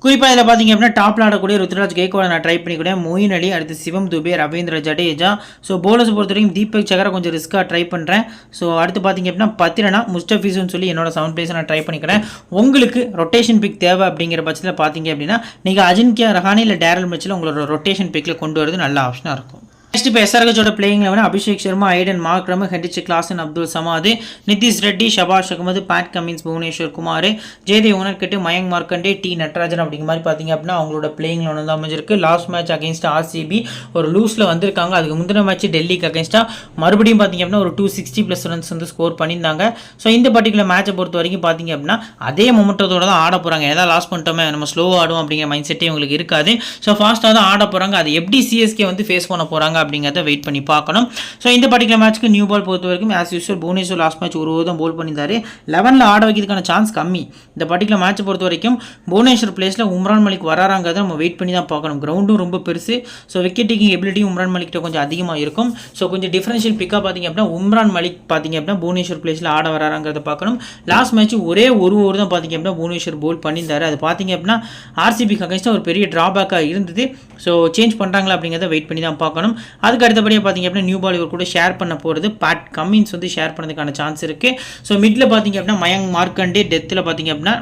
குறிப்பாக இதில் பார்த்தீங்க அப்படின்னா டாப்பில் ஆடக்கூடிய ருத்ராஜ் கெய்க்வாட நான் ட்ரை பண்ணிக்கூட, மொயின் அலி, அடுத்து சிவம் துபே, ரவீந்திர ஜடேஜா. ஸோ பவுலர்ஸ் பொறுத்த வரைக்கும் தீபக் சகரை கொஞ்சம் ரிஸ்க்காக ட்ரை பண்ணுறேன். ஸோ அடுத்து பார்த்தீங்க அப்படின்னா பத்திரனா, முஸ்டபிஸ்னு சொல்லி என்னோட 7 பிளேஸை நான் ட்ரை பண்ணிக்கிறேன். உங்களுக்கு ரொட்டேஷன் பிக் தேவை அப்படிங்கிற பட்சத்தில் பார்த்தீங்க அப்படின்னா நீங்கள் அஜின்கியா ரஹானி இல்லை டேரல் மிச்சல் உங்களோட ரொட்டேஷன் பிக்கில் கொண்டு வரது நல்ல ஆப்ஷனாக இருக்கும். நெக்ஸ்ட் இப்போ எஸ்ஆர்ஹெச்சோட playing eleven Abhishek Sharma, Aiden Markram, Heinrich Klaasen, Abdul Samad, Nitish Reddy, Shahbaz Ahmed, Pat Cummins, Bhuvneshwar Kumar, Jaydev Unadkat, Mayank Markande, T Natarajan அப்படிங்கிற மாதிரி பார்த்தீங்க அப்படின்னா அவங்களோட பிளேயிங் லெவன் தான் அமைஞ்சிருக்கு. லாஸ்ட் மேட்ச் அகேன்ஸ்ட் ஆர்சிபி ஒரு லூஸில் வந்திருக்காங்க. அதுக்கு முந்தின மேட்ச் டெல்லிக்கு அகேன்ஸ்டாக மறுபடியும் பார்த்தீங்க அப்படின்னா ஒரு 260+ ரன்ஸ் வந்து ஸ்கோர் பண்ணியிருந்தாங்க. ஸோ இந்த பர்டிகுலர் மேட்சை பொறுத்த வரைக்கும் பார்த்தீங்க அப்படின்னா அதே மொமெண்டத்தோட தான் ஆட போகிறாங்க. ஏதாவது லாஸ் பண்ணிட்டோமே நம்ம ஸ்லோ ஆடும் அப்படிங்கிற மைண்ட் செட்டே உங்களுக்கு இருக்காது. ஸோ ஃபாஸ்ட்டாக தான் ஆட போகிறாங்க. அது எப்படி சிஎஸ்கே வந்து ஃபேஸ் பண்ண போகிறாங்க அப்படிங்கிறத வெயிட் பண்ணி பார்க்கணும். ஸோ இந்த பர்டிகுலர் மேட்ச்க்கு நியூ பால் பொறுத்த வரைக்கும் as usual Bhuvneshwar last match ஒரு ஓவர் தான் போல் பண்ணியிருந்தாரு. 11ல் ஆட வைக்கிறதுக்கான சான்ஸ் கம்மி. இந்த பர்டிகுலர் மேட்சை பொறுத்த வரைக்கும் புவனேஸ்வர் பிளேஸில் உம்ரான் மலிக் வராங்கிறத நம்ம வெயிட் பண்ணி தான் பார்க்கணும். கிரவுண்டும் ரொம்ப பெருசு. ஸோ விக்கெட் டேக்கிங் எபிலிட்டியும் உம்ரான் மலிக்கிட்ட கொஞ்சம் அதிகமாக இருக்கும். ஸோ கொஞ்சம் டிஃபரன்ஷியல் பிக்காக பார்த்தீங்க அப்படின்னா உம்ரான் மலிக் பார்த்தீங்க அப்படின்னா புவனேஸ்வர் பிளேஸில் ஆட வராங்கிறத பார்க்கணும். லாஸ்ட் மேட்ச் ஒரே ஒரு ஓவர் தான் பார்த்தீங்க அப்படின்னா புவனேஸ்வர் போல் பண்ணியிருந்தாரு. அது பார்த்தீங்க அப்படின்னா ஆர்சிபிக்கு அகேன்ஸ்டாக ஒரு பெரிய ட்ராபேக்காக இருந்தது. ஸோ சேஞ்ச் பண்ணுறாங்களா அப்படிங்கிறத வெயிட் பண்ணி தான் பார்க்கணும். அதுக்கு அடுத்தபடியாக பார்த்தீங்க அப்படின்னா நியூ பால் இவர் கூட ஷேர் பண்ண போகிறது பேட் கமின்ஸ் வந்து ஷேர் பண்ணதுக்கான சான்ஸ் இருக்குது. ஸோ மிடில் பார்த்தீங்க அப்படின்னா மயங்க் மார்க்கண்டே, டெத்தில் பார்த்தீங்க அப்படின்னா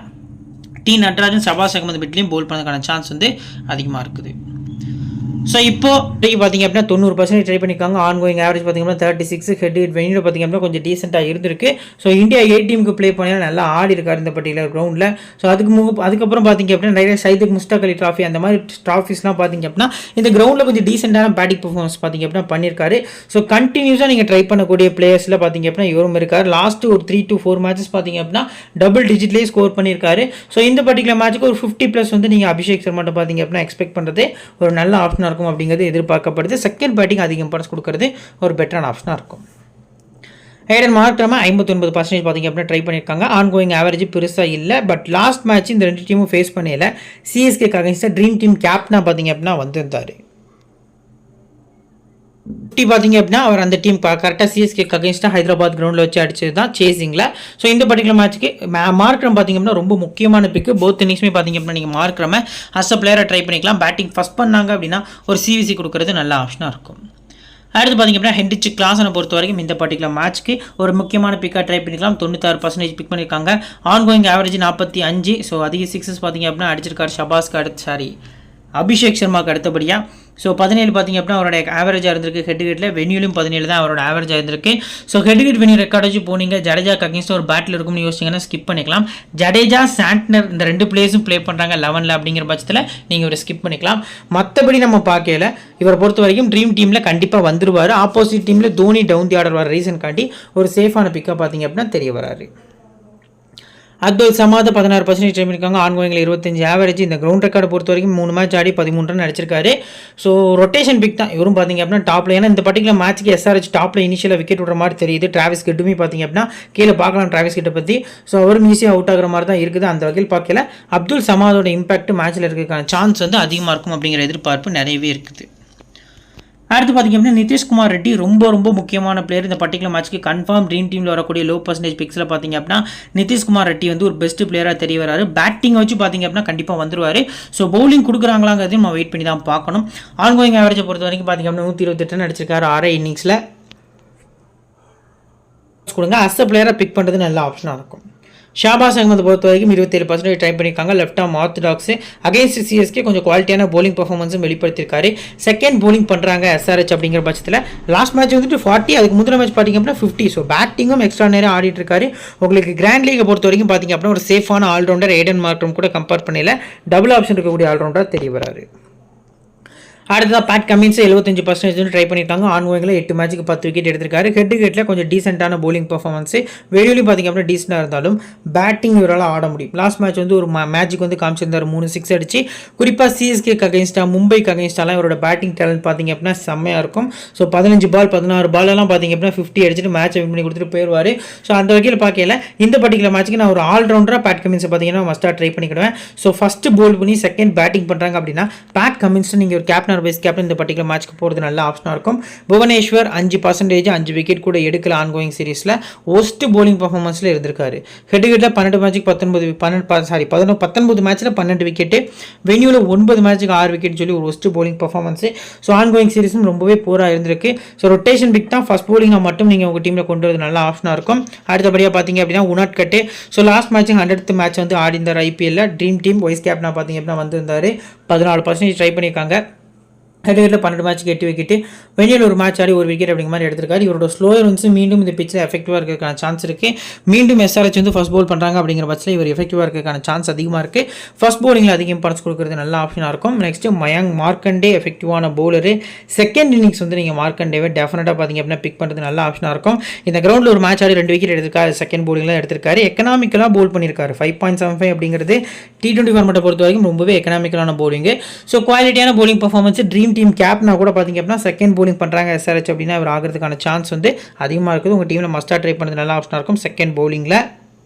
டி நட்ராஜன், ஷபாஷ் அகமது மிட்லையும் போல் பண்ணதுக்கான சான்ஸ் வந்து அதிகமாக இருக்குது. ஸோ இப்போ பார்த்தீங்க அப்படின்னா 90% ட்ரை பண்ணியிருக்காங்க. ஆன்கோயிங் ஆவரேஜ் பார்த்தீங்க அப்படின்னா 36, ஹெட் வெனியில் பார்த்தீங்க அப்படின்னா கொஞ்சம் டீசெண்டாக இருந்திருக்கு. ஸோ இந்தியா ஏ டீமுக்கு ப்ளே பண்ணி நல்லா ஆடி இருக்காரு இந்த பர்டிகுலர் கிரவுண்டில். ஸோ அதுக்கப்புறம் பார்த்தீங்க அப்படின்னா நிறைய சைதுக் முஸ்டாக் அலி ட்ராஃபி அந்த மாதிரி ட்ராஃபிஸ்லாம் பார்த்தீங்க அப்படின்னா இந்த கிரவுண்டில் கொஞ்சம் டீசெண்டான பேட்டிங் பர்ஃபார்மன்ஸ் பார்த்தீங்க அப்படின்னா பண்ணியிருக்காரு. ஸோ கண்டினியூஸாக நீங்கள் ட்ரை பண்ணக்கூடிய பிளேயர்ஸில் பார்த்தீங்க அப்படின்னா இவரும் இருக்கார். லாஸ்ட் ஒரு 3 to 4 மேட்சஸ் பார்த்தீங்க அப்படின்னா டபுள் டிஜிட்லேயே ஸ்கோர் பண்ணியிருக்காரு. ஸோ இந்த பர்டிகுலர் மேட்ச்சுக்கு ஒரு 50+ வந்து நீங்கள் அபிஷேக் சர்மாட்ட பார்த்தீங்க அப்படின்னா எக்ஸ்பெக்ட் பண்ணுறது ஒரு நல்ல ஆப்ஷனாக இருக்கும் அப்படிங்கிறது எதிர்பார்க்கப்படுது. செகண்ட் பேட்டிங் அதிக இம்பார்ட்டன்ஸ் கொடுக்கறது ஒரு பெட்டரான ஆப்ஷனாக இருக்கும். ஐடன் மார்க்ரம் 59% பார்த்தீங்க அப்படின்னா ட்ரை பண்ணியிருக்காங்க. ஆன்கோயிங் ஆவரேஜ் பெருசாக இல்லை. பட் லாஸ்ட் மேட்ச் இந்த ரெண்டு டீமும் ஃபேஸ் பண்ணல. சிஎஸ்கேக்கு அகைன்ஸ்டாக ட்ரீம் டீம் கேப்டனாக பார்த்தீங்க அப்படின்னா வந்திருந்தார். பார்த்தீங்க அப்படின்னா அவர் அந்த டீம் கரெக்டாக சிஎஸ்கேக்கு அகேன்ஸ்டாக ஹைதராபாத் கிரவுண்டில் வச்சு அடிச்சது தான் சேசிங்கில். ஸோ இந்த பர்டிகுலர் மேட்ச்சுக்கு மார்க்ரம் பார்த்தீங்க அப்படின்னா ரொம்ப முக்கியமான பிக்கு. போத் இன்னிங்ஸுமே பார்த்தீங்க அப்படின்னா நீங்கள் மார்க்ரமை அஸ் அ பிளேயரை ட்ரை பண்ணிக்கலாம். பேட்டிங் ஃபஸ்ட் பண்ணாங்க அப்படின்னா ஒரு சிவிசி கொடுக்கறது நல்ல ஆப்ஷனாக இருக்கும். அடுத்து பார்த்தீங்க அப்படின்னா ஹென்ரிச் கிளாசனை பொறுத்த வரைக்கும் இந்த பர்டிகுலர் மேட்ச்க்கு ஒரு முக்கியமான பிக்காக ட்ரை பண்ணிக்கலாம். 96% பிக் பண்ணியிருக்காங்க. Ongoing average 45. ஸோ அதிக சிக்ஸஸ் பார்த்தீங்க அப்படின்னா அடிச்சிருக்காரு ஷபாஸ்க்கு அடுத்து அபிஷேக் சர்மாவுக்கு அடுத்தபடியாக. ஸோ 17 பார்த்தீங்க அப்படின்னா அவரோட ஆவரேஜாக இருந்திருக்கு. ஹெட்ல வெனியூலும் 17 தான் அவரோட ஆவரேஜாக இருந்திருக்கு. ஸோ ஹெட் வெனியூ ரெக்கார்ட் வச்சு போனீங்க ஜடேஜாக்கு அகேன்ஸ்ட் ஒரு பேட்டில் இருக்கும்னு யோசிச்சிங்கன்னா ஸ்கிப் பண்ணிக்கலாம். ஜடேஜா சாண்ட்னர் இந்த ரெண்டு பிளேஸும் ப்ளே பண்ணுறாங்க 11ல் அப்படிங்கிற பட்சத்தில் நீங்கள் ஒரு ஸ்கிப் பண்ணிக்கலாம். மற்றபடி நம்ம பார்க்கல இவரை பொறுத்த வரைக்கும் ட்ரீம் டீமில் கண்டிப்பாக வந்துருவார். ஆப்போசிட் டீமில் தோனி டவுன் தி ஆர்டர் வர ரீசன் காட்டி ஒரு சேஃபான பிக்காக பார்த்தீங்க அப்படின்னா தெரிய வராரு. அப்துல் சமாத் 16% ட்ரை பண்ணியிருக்காங்க. ஆன்கோயிங்கில் 25 ஆவரேஜ். இந்த கிரவுண்ட் ரெக்கார்டை பொறுத்த வரைக்கும் 3 மேட்ச் ஆடி 13 ரன் அடிச்சிருக்காரு. ஸோ ரொட்டேஷன் பிக் தான் இவரும் பார்த்தீங்க அப்படின்னா டாப்ல. ஏன்னா இந்த பர்டிகுலர் மேட்ச்க்கு எஸ்ஆர்ஹெச் டாப்ல இனிஷியலாக விக்கெட் விடுற மாதிரி தெரியுது. டிராவிஸ் கெட்டுமே பார்த்தீங்க அப்படின்னா கீழே பார்க்கலாம் டிராவிஸ் கிட்ட பற்றி. ஸோ அவரும் ஈஸியாக அவுட் ஆகிற மாதிரி தான் இருக்குது. அந்த வகையில் பார்க்கல அப்துல் சமாதோட இம்பாக்ட் மேட்ச்சில் இருக்கிறதுக்கான சான்ஸ் வந்து அதிகமாக இருக்கும் அப்படிங்கிற எதிர்பார்ப்பு நிறையவே இருக்குது. அடுத்து பார்த்தீங்க அப்படின்னா நிதிஷ்குமார் ரெட்டி ரொம்ப முக்கியமான பிளேயர். இந்த பர்டிகுலர் மேட்ச்க்கு கன்ஃபார்ம் ட்ரீம் டீமில் வரக்கூடிய லோ பர்சன்டேஜ் பிக்ஸில் பார்த்தீங்க அப்படின்னா நிதிஷ்குமார் ரெட்டி வந்து ஒரு பெஸ்ட் பிளேயராக தெரிய வராரு. பேட்டிங் வச்சு பார்த்தீங்க அப்படின்னா கண்டிப்பாக வந்துருவார். ஸோ பவுலிங் கொடுக்குறாங்களாங்கிறதையும் நம்ம வெயிட் பண்ணி தான் பார்க்கணும். ஆன்கோயிங் ஆவரேஜை பொறுத்த வரைக்கும் பார்த்தீங்க அப்படின்னா 128 ரன் அடிச்சிருக்காரு 6 இன்னிங்ஸில். கொடுங்க அஸ் அ பிளேயராக பிக் பண்ணுறது நல்ல ஆப்ஷனாக இருக்கும். ஷாபாஸ் அகமது பொறுத்த வரைக்கும் 27% ட்ரை பண்ணியிருக்காங்க. Left arm orthodox against CSK கொஞ்சம் குவாலிட்டியான போலிங் பர்ஃபார்மன்ஸும் வெளிப்படுத்தியிருக்காரு. செகண்ட் போலிங் பண்ணுறாங்க எஸ்ஆர்ஹெச் அப்படிங்கிற பட்சத்தில் லாஸ்ட் மேட்ச் வந்துட்டு 40, அதுக்கு முந்தின மேட்ச் பார்த்தீங்க அப்படின்னா 50. ஸோ பேட்டிங்கும் எக்ஸ்ட்ரா நேரம் ஆடிட்டு இருக்காரு. உங்களுக்கு கிராண்ட் லீகை பொறுத்த வரைக்கும் பார்த்தீங்க அப்படின்னா ஒரு சேஃபான ஆல்ரவுண்டர் ஐடன் மார்க்ரம் கூட கம்பேர் பண்ணல டபுள் ஆப்ஷன் இருக்கக்கூடிய ஆல்ரவுண்டர் தெரிய வராரு. அடுத்ததாக பேட் கமின்ஸ் 75% ட்ரை பண்ணியிருக்காங்க. ஆன்கோயிங்கில் 8 மேட்ச்சுக்கு 10 விக்கெட் எடுத்திருக்காரு. ஹெட்டில் கொஞ்சம் டீசென்ட்டான போலிங் பர்ஃபார்மன்ஸு வெளியிலையும் பார்த்திங்க அப்படின்னா டீசெண்டாக இருந்தாலும் பேட்டிங் இவரால் ஆட முடியும். லாஸ்ட் மேட்ச் வந்து ஒரு மேட்ச்சுக்கு வந்து காமிச்சிருந்தார் 3 6 அடிச்சு. குறிப்பாக சிஎஸ்கேக்கு அகேன்ஸ்டாக மும்பைக்கு அகேன்ஸ்டாலாம் இவரோட பேட்டிங் டேலண்ட் பார்த்திங்க அப்படின்னா செம்மையாக இருக்கும். ஸோ 15 பால் 16 பாலெல்லாம் பார்த்திங்க அப்படின்னா 50 அடிச்சுட்டு மேட்சை வின் பண்ணி கொடுத்துட்டு போயிடுவார். ஸோ அந்த வகையில் பார்க்கல இந்த பர்டிகுலர் மேட்ச்சுக்கு நான் ஒரு ஆல்ரவுண்டராக பேட் கமின்ஸை பார்த்தீங்கன்னா மஸ்ட்டாக ட்ரை பண்ணிக்கிடுவேன். ஸோ ஃபஸ்ட்டு போல் பண்ணி செகண்ட் பேட்டிங் பண்ணுறாங்க அப்படின்னா பேட் கமின்ஸ் நீங்கள் ஒரு கேப்டன் வைஸ் கேப்டன் இந்த பர்டிகுலர் மேட்ச்க்கு போகிறது நல்ல ஆப்ஷனாக இருக்கும். புவனேஸ்வர் 5% 5 விக்கெட் கூட எடுக்கல ஆன்கோயிங் சீரீஸில். ஒஸ்ட் போலிங் பர்ஃபார்மன்ஸில் இருந்திருக்காரு. ஹெட்டில் 12 மேட்ச்சுக்கு 19 மேட்ச்சில் 12 விக்கெட்டு, வென்யூவில் 9 மேட்ச்சுக்கு 6 விக்கெட் சொல்லி ஒரு worst bowling performance. So ongoing சீரீஸும் ரொம்பவே போராக இருந்திருக்கு. ஸோ ரொட்டேஷன் பிக் தான் ஃபஸ்ட் போலிங்காக மட்டும் நீங்கள் உங்கள் டீமில் கொண்டு வரது நல்ல ஆப்ஷனாக இருக்கும். அடுத்தபடியாக பார்த்தீங்க அப்படின்னா Unadkat. So last match 100th match வந்து ஆடிந்தார் ஐபிஎல்ல. ட்ரீம் டீம் வைஸ் கேப்டனாக பார்த்தீங்க அப்படின்னா வந்திருந்தார். 14% ட்ரை பண்ணியிருக்காங்க. ஹெட்ஹெட்டில் 12 மேட்ச்க்கு 8 விக்கெட்டு, வெளியில் ஒரு மேட்ச் ஆடி ஒரு விக்கெட் அப்படிங்கிற மாதிரி எடுத்திருக்காரு. இவரோட ஸ்லோயர் வந்து மீண்டும் இந்த பிச்சில் எஃபெக்டிவாக இருக்கிறதுக்கான சான்ஸ் இருக்குது. மீண்டும் எஸ்ஆர்ஹெச் வந்து ஃபர்ஸ்ட் பவுல் பண்ணுறாங்க அப்படிங்கிற பட்சத்தில் இவர் எஃபெக்டிவாக இருக்கிறதுக்கான சான்ஸ் அதிகமாக இருக்குது. ஃபர்ஸ்ட் பவுலிங்கில் அதிக இம்பார்ட்டன்ஸ் கொடுக்குறது நல்ல ஆப்ஷனாக இருக்கும். நெக்ஸ்ட்டு மயங்க் மார்க்கண்டே எஃபெக்டிவான பவுலரு. செகண்ட் இன்னிங்ஸ் வந்து நீங்கள் மார்க்கண்டேவை டெஃபினட்டாக பார்த்தீங்க அப்படின்னா பிக் பண்ணுறது நல்ல ஆப்ஷனாக இருக்கும். இந்த கிரௌண்டில் ஒரு மேட்ச் ஆடி 2 விக்கெட் எடுத்திருக்காரு. செகண்ட் பவுலிங்கில் எடுத்திருக்காரு. எக்கனாமிக்கலாக பவுல் பண்ணியிருக்காரு. 5.75 அப்படிங்கிறது T20 ஃபார்மேட்டை பொறுத்த வரைக்கும் ரொம்பவே எக்கனாமிக்கலான பவுலிங்கு. ஸோ குவாலிட்டியான பவுலிங் பர்ஃபார்மன்ஸ் ட்ரீம் டீம் கேப்னா கூட பார்த்தீங்க அப்படின்னா செகண்ட் பவுலிங் பண்ணுறாங்க எஸ்ஆர்ஹெச் அப்படின்னா அவர் ஆகிறதுக்கான சான்ஸ் வந்து அதிகமாக இருக்குது. உங்கள் டீமில் மஸ்டாக ட்ரை பண்ணுறது நல்ல ஆப்ஷனாக இருக்கும் செகண்ட் பவுலிங்கில்.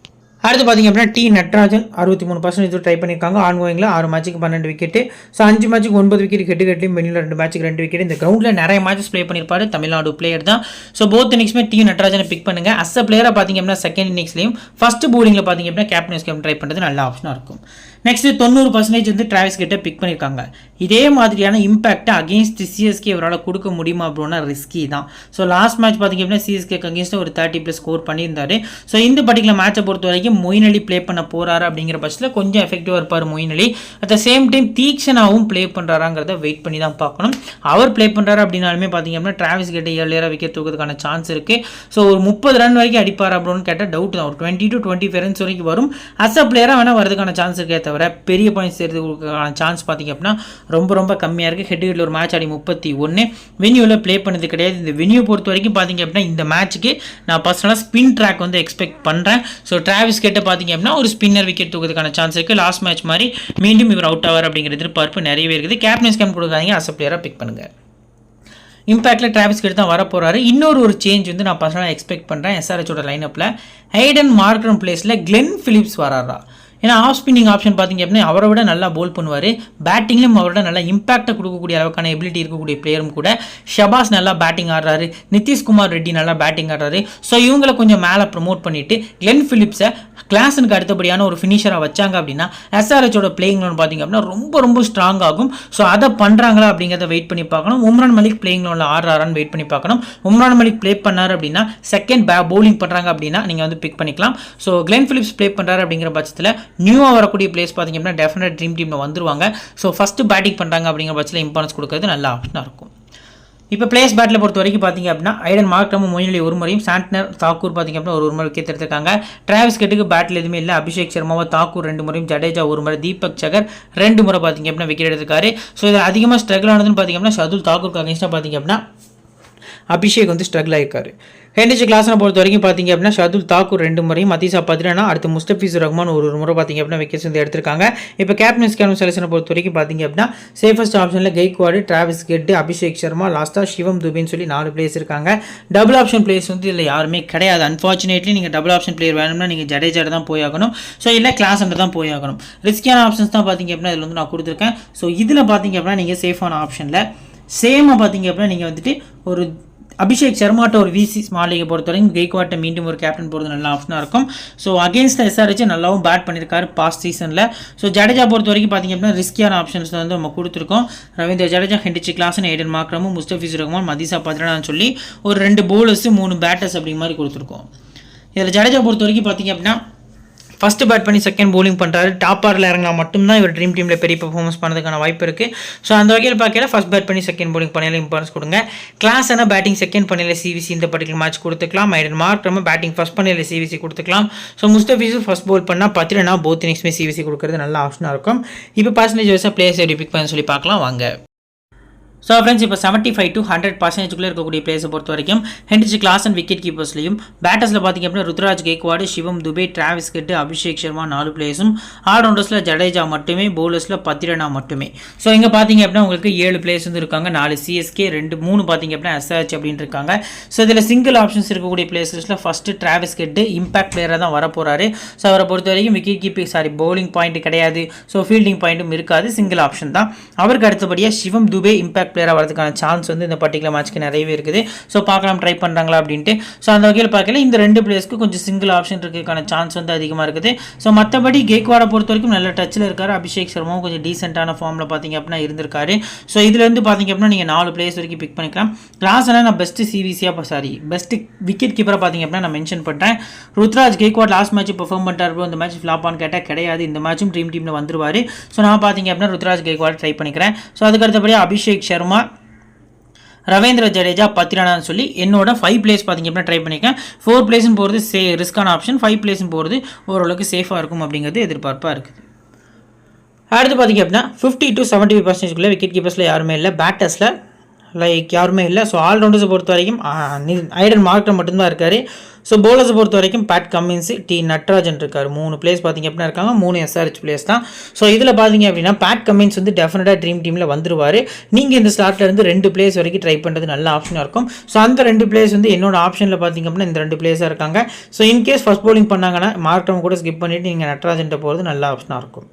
அடுத்து பார்த்தீங்க அப்படின்னா டி நட்ராஜன் 63% ட்ரை பண்ணியிருக்காங்க. ஆன்கோயிங்கில் 6 மேட்ச்சுக்கு 12 விக்கெட்டு. ஸோ 5 மேட்ச்சுக்கு 9 விக்கெட் ஹெட்லையும் வெளியில் 2 மேட்ச்சுக்கு 2 விக்கெட். இந்த கிரௌண்டில் நிறைய மேட்சஸ் ப்ளே பண்ணியிருப்பாரு. தமிழ்நாடு பிளேயர் தான். ஸோ போத் இன்னிங்ஸ்மே டி நட்ராஜனை பிக் பண்ணுங்கள். அஸ் அ பிளேயராக பார்த்தீங்க அப்படின்னா செகண்ட் இன்னிங்ஸ்லையும் ஃபர்ஸ்ட் பவுலிங்கில் பார்த்தீங்க அப்படின்னா கேப்டன் கேம் ட்ரை பண்ணுறது நல்ல ஆப்ஷனாக இருக்கும். நெக்ஸ்ட் 90% வந்து டிராவிஸ் ஹெட்டை பிக் பண்ணியிருக்காங்க. இதே மாதிரியான இம்பாக்டை அகேன்ஸ்ட் சிஎஸ்கே இவரால் கொடுக்க முடியுமா அப்படின்னா ரிஸ்கி தான். ஸோ லாஸ்ட் மேட்ச் பார்த்தீங்க அப்படின்னா சிஎஸ்கேக்கு அகேன்ஸ்ட் ஒரு 30+ ஸ்கோர் பண்ணியிருந்தாரு. ஸோ இந்த பர்டிகுலர் மேட்சை பொறுத்த வரைக்கும் மொயின் அலி ப்ளே பண்ண போறாரு அப்படிங்கிற பட்சத்தில் கொஞ்சம் எஃபெக்டிவாக இருப்பார் Moeen Ali. At the same time தீக்ஷனாவும் ப்ளே பண்ணுறாராங்கிறத வெயிட் பண்ணி தான் பார்க்கணும். அவர் ப்ளே பண்ணுறாரு அப்படின்னாலுமே பார்த்தீங்க அப்படின்னா டிராவிஸ் ஹெட்டை ஏர்லியராக விக்கெட் தூக்கிறதுக்கான சான்ஸ் இருக்குது. ஸோ ஒரு 30 ரன் வரைக்கும் அடிப்பார் அப்படின்னு கேட்டால் டவுட் தான். ஒரு 20 to 25 ரன்ஸ் வரைக்கும் வரும். அஸ் அ பிளேயராக வேணால் வரதுக்கான சான்ஸ் இருக்கே தவிர பெரிய பாயிண்ட்ஸ் சேர்த்துக்கான சான்ஸ் பார்த்தீங்க அப்படின்னா ரொம்ப ரொம்ப கம்மியாக இருக்குது. ஹெட்ஹெட்டில் ஒரு மேட்ச் ஆடி 31 வென்யூவில் ப்ளே பண்ணது கிடையாது. இந்த வென்யூ பொறுத்த வரைக்கும் பார்த்தீங்க அப்படின்னா இந்த மேட்ச்சுக்கு நான் பர்சனலாக ஸ்பின் ட்ராக் வந்து எக்ஸ்பெக்ட் பண்ணுறேன். ஸோ டிராவிஸ் ஹெட்டை பார்த்தீங்க அப்படின்னா ஒரு ஸ்பின்னர் விக்கெட் தூக்கிறதுக்கான சான்ஸ் இருக்குது. லாஸ்ட் மேட்ச் மாதிரி மீண்டும் இவர் அவுட் ஆவார் அப்படிங்கிற எதிர்பார்ப்பு நிறையவே இருக்குது. கேப்டன் கேம் கொடுக்காதீங்க. அஸ் அ பிளேயராக பிக் பண்ணுங்கள். இம்பாக்டில் டிராவிஸ் ஹெட் தான் வரப்போறாரு. இன்னொரு சேஞ்ச் வந்து நான் பர்சனலாக எக்ஸ்பெக்ட் பண்ணுறேன். எஸ்ஆர்ஹெச்சோட லைனப்பில் ஹைடன் மார்க்ரம் பிளேஸில் கிளென் பிலிப்ஸ் வராரா. ஏன்னா ஆஃப் ஸ்பின்னிங் ஆப்ஷன் பார்த்தீங்க அப்படின்னா அவரை விட நல்லா போல் பண்ணுவார். பேட்டிங்லையும் அவரோட நல்லா இம்பாக்டை கொடுக்கக்கூடிய அளவுக்கான எபிலிட்டி இருக்கக்கூடிய பிளேயரும் கூட. ஷபாஸ் நல்லா பேட்டிங் ஆடுறாரு. நிதிஷ்குமார் ரெட்டி நல்லா பேட்டிங் ஆடுறாரு. ஸோ இவங்களை கொஞ்சம் மேலே ப்ரமோட் பண்ணிட்டு கிளென் பிலிப்ஸை கிளாஸனுக்கு அடுத்தபடியான ஒரு ஃபினிஷராக வச்சாங்க அப்படின்னா எஸ்ஆர்ஹெச்சோட பிளேயிங் லோன் பார்த்தீங்க அப்படின்னா ரொம்ப ரொம்ப ஸ்ட்ராங் ஆகும். ஸோ அதை பண்ணுறாங்களா அப்படிங்கிறத வெயிட் பண்ணி பார்க்கணும். உம்ரான் மலிக் பிளேயிங் லோனில் ஆடுறாரான்னு வெயிட் பண்ணி பார்க்கணும். உம்ரான் மலிக் ப்ளே பண்ணார் அப்படின்னா செகண்ட் பவுலிங் பண்ணுறாங்க அப்படின்னா நீங்கள் வந்து பிக் பண்ணிக்கலாம். ஸோ கிளென் பிலிப்ஸ் ப்ளே பண்ணுறாரு அப்படிங்கிற பட்சத்தில் நியூவாக வரக்கூடிய பிளேஸ் பார்த்தீங்க அப்படின்னா டெஃபினட் ட்ரீம் டீமில் வந்துருவாங்க. ஸோ ஃபஸ்ட்டு பேட்டிங் பண்ணுறாங்க அப்படிங்கிற பட்சத்தில் இம்பார்ட்டன்ஸ் கொடுக்கறது நல்ல ஆப்ஷனாக இருக்கும். இப்போ பிளேஸ் பேட்டில் பொறுத்த வரைக்கும் பார்த்தீங்க அப்படின்னா ஐடன் மார்க்ரமும் மொயின் அலி ஒரு முறையும் சாண்ட்னர் தாக்கூர் பார்த்தீங்க அப்படின்னா ஒரு முறை விக்கெட் எடுத்திருக்காங்க. டிராவிஸ் ஹெட்டுக்கு பேட்டில் எதுவுமே இல்லை. அபிஷேக் சர்மாவை தாக்கூர் 2 முறையும், ஜடேஜா ஒரு முறை, தீபக் சகர் 2 முறை பார்த்தீங்க அப்படின்னா விக்கெட் எடுத்திருக்காரு. ஸோ இதில் அதிகமாக ஸ்ட்ரகிள் ஆனதுன்னு பார்த்தீங்க அப்படின்னா ஷர்துல் தாக்கூருக்கு அகேன்ஸ்டாக பார்த்தீங்க அப்படின்னா அபிஷேக் வந்து ஸ்ட்ரகிள் ஆகிருக்காரு. ஹென்ரிச் கிளாஸனை பொறுத்த வரைக்கும் பார்த்தீங்க அப்படின்னா ஷர்துல் தாக்கூர் 2 முறையும், மதீசா பத்ரனா, அடுத்து முஸ்தபிசுர் ரஹ்மான் ஒரு முறை பார்த்தீங்க அப்படின்னா விக்கெட்ஸ் வந்து எடுத்திருக்காங்க. இப்போ கேப்டன் கேம் செலக்ஷனை பொறுத்த வரைக்கும் பார்த்தீங்க அப்படின்னா சேஃபஸ்ட் ஆப்ஷனில் கெய்க்வாடு, டிராவிஸ் ஹெட், அபிஷேக் சர்மா, லாஸ்ட்டாக சிவம் துபேன்னு சொல்லி 4 பிளேஸ் இருக்காங்க. டபுள் ஆப்ஷன் பிளேஸ் வந்து இதில் யாருமே கிடையாது. அன்ஃபார்ச்சுனேட்லி நீங்கள் டபுள் ஆப்ஷன் பிளேயர் வேணும்னா நீங்கள் ஜடேஜா தான் போயாகணும். ஸோ இல்லை கிளாஸன் தான் போயாகணும். ரிஸ்கியான ஆப்ஷன்ஸ் தான் பார்த்தீங்க அப்படின்னா இதில் வந்து நான் கொடுத்துருக்கேன். ஸோ இதில் பார்த்தீங்க அப்படின்னா நீங்கள் சேஃபான ஆப்ஷனில் சேமாக பார்த்தீங்க அப்படின்னா நீங்கள் வந்துட்டு ஒரு அபிஷேக் சர்மாட்ட ஒரு விசி ஸ்மால் லீகை பொறுத்த வரைக்கும் கெய்க்வாட்டை மீண்டும் ஒரு கேப்டன் போகிறது நல்ல ஆப்ஷனாக இருக்கும். ஸோ அகேன்ஸ்ட் எஸ்ஆர்ஹெச் நல்லாவும் பேட் பண்ணியிருக்காரு பாஸ்ட் சீசனில். ஸோ ஜடேஜா பொறுத்த வரைக்கும் பார்த்தீங்க அப்படின்னா ரிஸ்கியான ஆப்ஷன்ஸ் வந்து நம்ம கொடுத்துருக்கோம். ரவீந்திர ஜடேஜா, ஹென்ரிச் கிளாஸன், ஐடன் மார்க்ரமும், முஸ்தபிசுர் ரஹ்மான், மதீசா பத்ரனான்னு சொல்லி ஒரு 2 bowlers 3 பேட்டர்ஸ் அப்படிங்கிற மாதிரி கொடுத்துருக்கோம். இதில் ஜடேஜா பொறுத்த வரைக்கும் பார்த்தீங்க அப்படின்னா ஃபஸ்ட்டு பேட் பண்ணி செகண்ட் பவுலிங் பண்ணுறாரு. டாப் ஆரில் இறங்கினா மட்டும்தான் இவர் ட்ரீம் டீமில் பெரிய பர்ஃபார்மன்ஸ் பண்ணதுக்கான வாய்ப்பு இருக்குது. ஸோ அந்த வகையில் பார்க்கல ஃபஸ்ட் பேட் பண்ணி செகண்ட் பவுலிங் பண்ணையில் இம்பார்ட்டன்ஸ் கொடுங்க. கிளாஸான பேட்டிங் செகண்ட் பண்ணையில் சிவிசி இந்த பர்டிகுலர் மேட்ச் கொடுத்துக்கலாம். ஐடன் மார்க்ரம் பேட்டிங் ஃபஸ்ட் பண்ணையில் சிவிசி கொடுத்துக்கலாம். ஸோ முஸ்தபிசுர் ஃபஸ்ட் பவுல் பண்ணால் பத்ரனா போத் இன்னிங்ஸ்மே சிவிசி கொடுக்குறது நல்ல ஆப்ஷனாக இருக்கும். இப்போ பர்சன்டேஜ் வைஸாக பிளேயர்ஸ் எப்படி பிக் பண்ண சொல்லி பார்க்கலாம் வாங்க. ஸோ ஃப்ரெண்ட்ஸ் இப்போ 75 to 100% இருக்கக்கூடிய பிளேஸை பொறுத்த வரைக்கும் ஹென்ரிச் கிளாஸன் விக்கெட் கீப்பர்ஸ்லையும், பேட்டர்ஸில் பார்த்திங்க அப்படின்னா ருத்ராஜ் கெய்க்வாடு, சிவம் துபே, டிராவிஸ் ஹெட், அபிஷேக் சர்மா 4 பிளேஸும், ஆல்ரவுண்டர்ஸில் ஜடேஜா மட்டுமே, பவுலர்ஸில் பத்ரனா மட்டுமே. ஸோ இங்கே பார்த்திங்க அப்படின்னா உங்களுக்கு 7 பிளேஸ் வந்து இருக்காங்க. 4 சிஎஸ்கே, 3 பார்த்திங்க அப்படின்னா எஸ்ஆர்ஹெச் அப்படின்னு இருக்காங்க. ஸோ இதில் சிங்கிள் ஆப்ஷன்ஸ் இருக்கக்கூடிய பிளேஸஸில் ஃபஸ்ட்டு டிராவிஸ் ஹெட் இம்பாக்ட் பிளேயராக தான் வரப்போகிறாரு. ஸோ அவரை பொறுத்த வரைக்கும் விக்கெட் கீப்பிங் பவுலிங் பாயிண்ட் கிடையாது. ஸோ ஃபீல்டிங் பாயிண்ட்டும் இருக்காது, சிங்கிள் ஆப்ஷன் தான். அவருக்கு அடுத்தபடியாக சிவம் துபே இம்பாக்ட் பிளேயராக வரதுக்கான சான்ஸ் வந்து இந்த பர்டிகுலர் மேட்ச்க்கு நிறையவே இருக்குது. ஸோ பார்க்கலாம் ட்ரை பண்ணுறாங்களா அப்படின்ட்டு. ஸோ அந்த வகையில் பார்க்கல இந்த 2 பிளேஸ்க்கு கொஞ்சம் சிங்கிள் ஆப்ஷன் இருக்கிறதுக்கான சான்ஸ் வந்து அதிகமாக இருக்குது. ஸோ மற்றபடி கெய்க்வாடை பொறுத்த வரைக்கும் நல்ல டச்சில் இருக்காரு. அபிஷேக் சர்மாவும் கொஞ்சம் டீசென்ட்டான ஃபார்மில் பார்த்திங்க அப்படின்னா இருந்திருக்காரு. ஸோ இதில் வந்து பார்த்திங்க அப்படின்னா நீங்கள் 4 பிளேஸ் வரைக்கும் பிக் பண்ணிக்கலாம். கிளாஸெல்லாம் நான் பெஸ்ட்டு சிவிசியாக பெஸ்ட்டு விக்கெட் கீப்பராக பார்த்திங்க அப்படின்னா நான் மென்ஷன் பண்ணுறேன். Ruturaj Gaikwad last match perform பண்ணிட்டார். இந்த மேட்ச் ஃப்ளாப்பான்னு கேட்டால் கிடையாது. இந்த மேட்சும் ட்ரீம் டீமில் வந்துருவார். ஸோ நான் பார்த்திங்க அப்படின்னா ருத்ராஜ் கெய்க்வாட் ட்ரை பண்ணிக்கிறேன். ஸோ அதுக்கடுத்தபடியாக அபிஷேக் சர்மா சர்மா, ரவீந்திர ஜடேஜா, 10 ரன் சொல்லி என்னோட 5 பிளேஸ் பார்த்திங்க அப்படின்னா ட்ரை பண்ணியிருக்கேன். 4 பிளேஸ்னு போகிறது ரிஸ்கான ஆப்ஷன், 5 பிளேஸ்னு போகிறது ஓரளவுக்கு சேஃபாக இருக்கும் அப்படிங்கிறது எதிர்பார்ப்பாக இருக்குது. அடுத்து பார்த்திங்க அப்படின்னா 50 to 75% விக்கெட் கீப்பர்ஸில் யாருமே இல்லை, பேட்டர்ஸில் யாருமே இல்லை. ஸோ ஆல்ரவுண்டர்ஸை பொறுத்த வரைக்கும் ஐடன் மார்க்ரம் மட்டும்தான் இருக்கார். ஸோ பவுலர்ஸை பொறுத்த வரைக்கும் பேட் கமின்ஸ், டி நட்ராஜன் இருக்கார். 3 பிளேஸ் பார்த்திங்க அப்படின்னா இருக்காங்க, 3 SRH பிளேஸ் தான். ஸோ இதில் பார்த்திங்க அப்படின்னா பேட் கமின்ஸ் வந்து டெஃபினட்டாக ட்ரீம் டீமில் வந்துருவார். நீங்கள் இந்த ஸ்லாட்டில் இருந்து 2 பிளேஸ் வரைக்கும் ட்ரை பண்ணுறது நல்ல ஆப்ஷனாக இருக்கும். ஸோ அந்த 2 பிளேஸ் வந்து என்னோட ஆப்ஷனில் பார்த்திங்க அப்படின்னா இந்த 2 பிளேஸாக இருக்காங்க. ஸோ இன்கேஸ் ஃபஸ்ட் பவுலிங் பண்ணாங்கன்னா மார்க்ரம் கூட ஸ்கிப் பண்ணிவிட்டு நீங்கள் நட்ராஜன்ட்ட போகிறது நல்ல ஆப்ஷனாக இருக்கும்.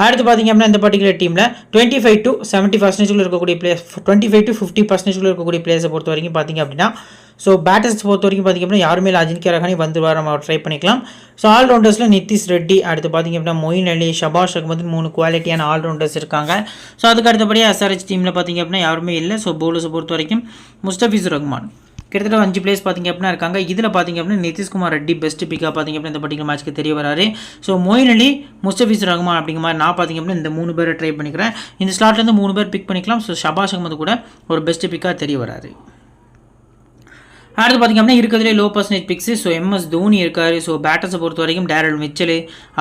அடுத்து பார்த்திங்க அப்படின்னா இந்த பர்டிகுலர் டீமில் 25 to 70% இருக்கக்கூடிய பிளேஸ், 25 to 50% இருக்கக்கூடிய பிளேஸை பொறுத்த வரைக்கும் பார்த்திங்க அப்படின்னா ஸோ பேட்டர்ஸ் பொறுத்த வரைக்கும் பார்த்திங்க அப்படின்னா யாருமே அஜின்க்யா ரஹானே வந்துருவார், நம்ம ட்ரை பண்ணிக்கலாம். ஸோ ஆல்ரவுண்டர்ஸில் நிதிஷ் ரெட்டி, அடுத்து பார்த்திங்க அப்படின்னா மொயின் அலி, ஷபாஷ் அகமது 3 குவாலிட்டியான ஆல்ரவுண்டர்ஸ் இருக்காங்க. ஸோ அதுக்கு அடுத்தபடியாக SRH டீமில் பார்த்திங்க அப்படின்னா யாருமே இல்லை. ஸோ பவுலர்ஸை பொறுத்த வரைக்கும் முஸ்தபிசுர் ரஹ்மான் கிட்டத்தட்ட 5 பிளேஸ் பார்த்திங்க அப்படின்னா இருக்காங்க. இதில் பார்த்திங்க அப்படின்னா நிதிஷ்குமார் ரெட்டி பெஸ்ட் பிக்காக பார்த்திங்க அப்படின்னா இந்த பர்டிகுலர் மேட்ச்க்கு தெரிய வராரு. ஸோ மொயின் அலி, முஸ்தபிசுர் ரஹ்மான் அப்படிங்கிற மாதிரி நான் பார்த்திங்க அப்படின்னா இந்த 3 பேரை ட்ரை பண்ணிக்கிறேன். இந்த ஸ்லாட்லேருந்து 3 பேர் பிக் பண்ணிக்கலாம். ஸோ ஷபாஷ் அகமது கூட ஒரு பெஸ்ட் பிக்காக தெரிய வராரு. அடுத்து பார்த்திங்க அப்படின்னா இருக்கிறதுலே low percentage picks. So MS Dhoni இருக்கார். ஸோ பேட்டர்ஸை பொறுத்த வரைக்கும் Daryl Mitchell,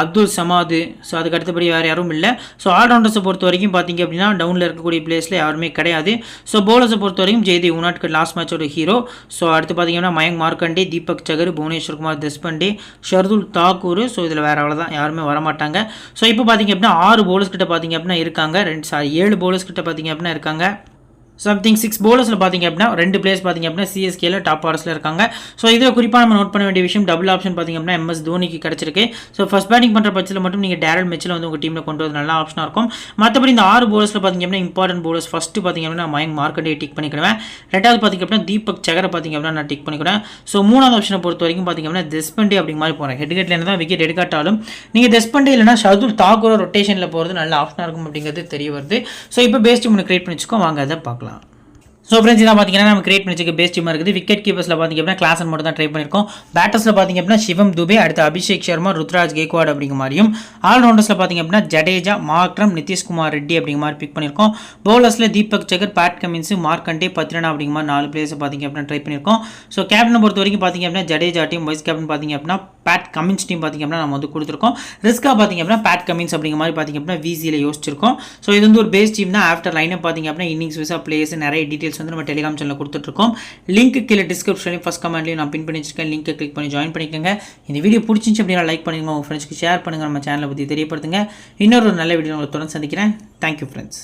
Abdul Samad, so அதுக்கு அடுத்தபடி வேறு யாரும் இல்லை. ஸோ ஆல்ரவுண்டர்ஸை பொறுத்த வரைக்கும் பார்த்திங்க அப்படின்னா டவுனில் இருக்கக்கூடிய பிளேஸில் யாருமே கிடையாது. ஸோ பவுலர்ஸை பொறுத்த வரைக்கும் ஜெய்தேவ் உனாட்கர் லாஸ்ட் மேட்சோட ஹீரோ. ஸோ அடுத்து பார்த்திங்கன்னா மயங்க் மார்க்கண்டே, தீபக் சகர், புவனேஸ்வர் குமார் தேஷ்பாண்டே, ஷர்துல் தாக்கூர். ஸோ இதில் வேறு அவ்வளோதான், யாருமே வரமாட்டாங்க. ஸோ இப்போ பார்த்திங்க அப்படின்னா 6 பவுலர்ஸ் கிட்ட பார்த்திங்க அப்படின்னா இருக்காங்க, 7 பவுலர்ஸ் கிட்ட பார்த்திங்க அப்படின்னா இருக்காங்க. சம்திங் 6 பவுலர்ஸில் பார்த்திங்க அப்படின்னா 2 பிளேஸ் பார்த்திங்க அப்படின்னா CSKல டாப் ஆர்டர்ஸில் இருக்காங்க. ஸோ இதில் குறிப்பாக நம்ம நோட் பண்ண வேண்டிய விஷயம் டபுள் ஆப்ஷன் பார்த்திங்க அப்படின்னா MS தோனிக்கு கிடச்சிருக்கு. ஸோ ஃபஸ்ட் பேட்டிங் பண்ணுற பட்சத்தில் மட்டும் நீங்கள் டேரல் மிச்சல் வந்து உங்கள் டீமில் கொண்டு வந்து நல்ல ஆப்ஷனாக இருக்கும். மற்றபடி இந்த 6 பவுலர்ஸில் பார்த்திங்க அப்படின்னா இம்பார்ட்டன்ட் பவுலர்ஸ் ஃபஸ்ட்டு பார்த்திங்க அப்படின்னா மயங்க் மார்க்கண்டே டிக் பண்ணிக்கிடுவேன். ரெண்டாவது பார்த்திங்க அப்படின்னா தீபக் சகரை பார்த்திங்க அப்படின்னா நான் டிக் பண்ணிக்கிறேன். ஸோ மூணாவது ஆப்ஷனை பொறுத்த வரைக்கும் பார்த்திங்க அப்படின்னா தேஷ்பாண்டே அப்படிங்க மாதிரி போகிறேன். ஹெட்கேட்டில் தான் விக்கெட் எடுக்காட்டாலும் நீங்கள் தேஷ்பாண்டே இல்லைனா ஷர்துல் தாக்கூர் ரொட்டேஷனில் போகிறது நல்ல ஆப்ஷனாக இருக்கும் அப்படிங்கிறது தெரிய வருது. ஸோ இப்போ பேஸ் டீம் ஒன்று கிரியேட் பண்ணி வச்சுக்கோ, வாங்க அதை பார்க்கலாம். ஸோ ஃப்ரெண்ட்ஸ் இதான் பார்த்தீங்கன்னா நம்ம கிரியேட் பண்ணிச்சுக்க பேஸ் டீமாக இருக்குது. விக்கெட் கீப்பர்ஸில் பார்த்திங்க அப்படின்னா கிளாசன் மட்டும் தான் ட்ரை பண்ணியிருக்கோம். பேட்டர்ஸில் பார்த்திங்க அப்படின்னா சிவம் துபே, அடுத்து அபிஷேக் சர்மா, ருத்ராஜ் கேக்வாட் அப்படிங்கிற மாதிரியும். ஆல்ரவுண்டர்ஸில் பார்த்திங்க அப்படின்னா ஜடேஜா, மார்க்ரம், நிதிஷ்குமார் ரெட்டி அப்படிங்கிற மாதிரி பிக் பண்ணியிருக்கோம். பவுலர்ஸில் தீபக் சகர், பேட் கமின்ஸ், மார்க்கண்டே, 10 ரன் அப்படிங்கிற மாதிரி 4 பிளேஸை பார்த்திங்க அப்படின்னா ட்ரை பண்ணியிருக்கோம். ஸோ கேப்டனை பொறுத்த வரைக்கும் பார்த்திங்க அப்படின்னா ஜடேஜா டீம், வைஸ் கேப்டன் பார்த்திங்க அப்படின்னா பேட் கமின்ஸ் டீம் பார்த்திங்க அப்படின்னா நம்ம வந்து கொடுத்துருக்கோம். ரிஸ்க்காக பார்த்திங்க அப்படின்னா பேட் கமின்ஸ் அப்படிங்கிற மாதிரி பார்த்திங்க அப்படின்னா VCயில் யோசிச்சிருக்கோம். ஸோ இது வந்து ஒரு பேஸ் டீம் தான். ஆஃப்டர் லைனை பார்த்திங்க அப்படின்னா இன்னிங்ஸ் விசா பிளேஸ் நிறைய டீட்டெயில்ஸ் வந்து நம்ம டெலிகிராம் சேனல் கொடுத்துட்ருக்கோம். லிங்க் கீழே டிஸ்கிரிப்ஷன்லையும் ஃபஸ்ட் கமெண்ட்லையும் நான் பின் பண்ணி வச்சிருக்கேன். லிங்க்கை கிளிக் பண்ணி ஜாயின் பண்ணிக்கோங்க. இந்த வீடியோ பிடிச்சிச்சு அப்படின்னா லைக் பண்ணுங்க, உங்கள் ஃப்ரெண்ட்ஸ்க்கு ஷேர் பண்ணுங்கள், நம்ம சேனலை பற்றி தெரியப்படுத்துங்க. இன்னொரு நல்ல வீடியோ உங்களை தொடர்ந்து சந்திக்கிறேன். Thank you friends.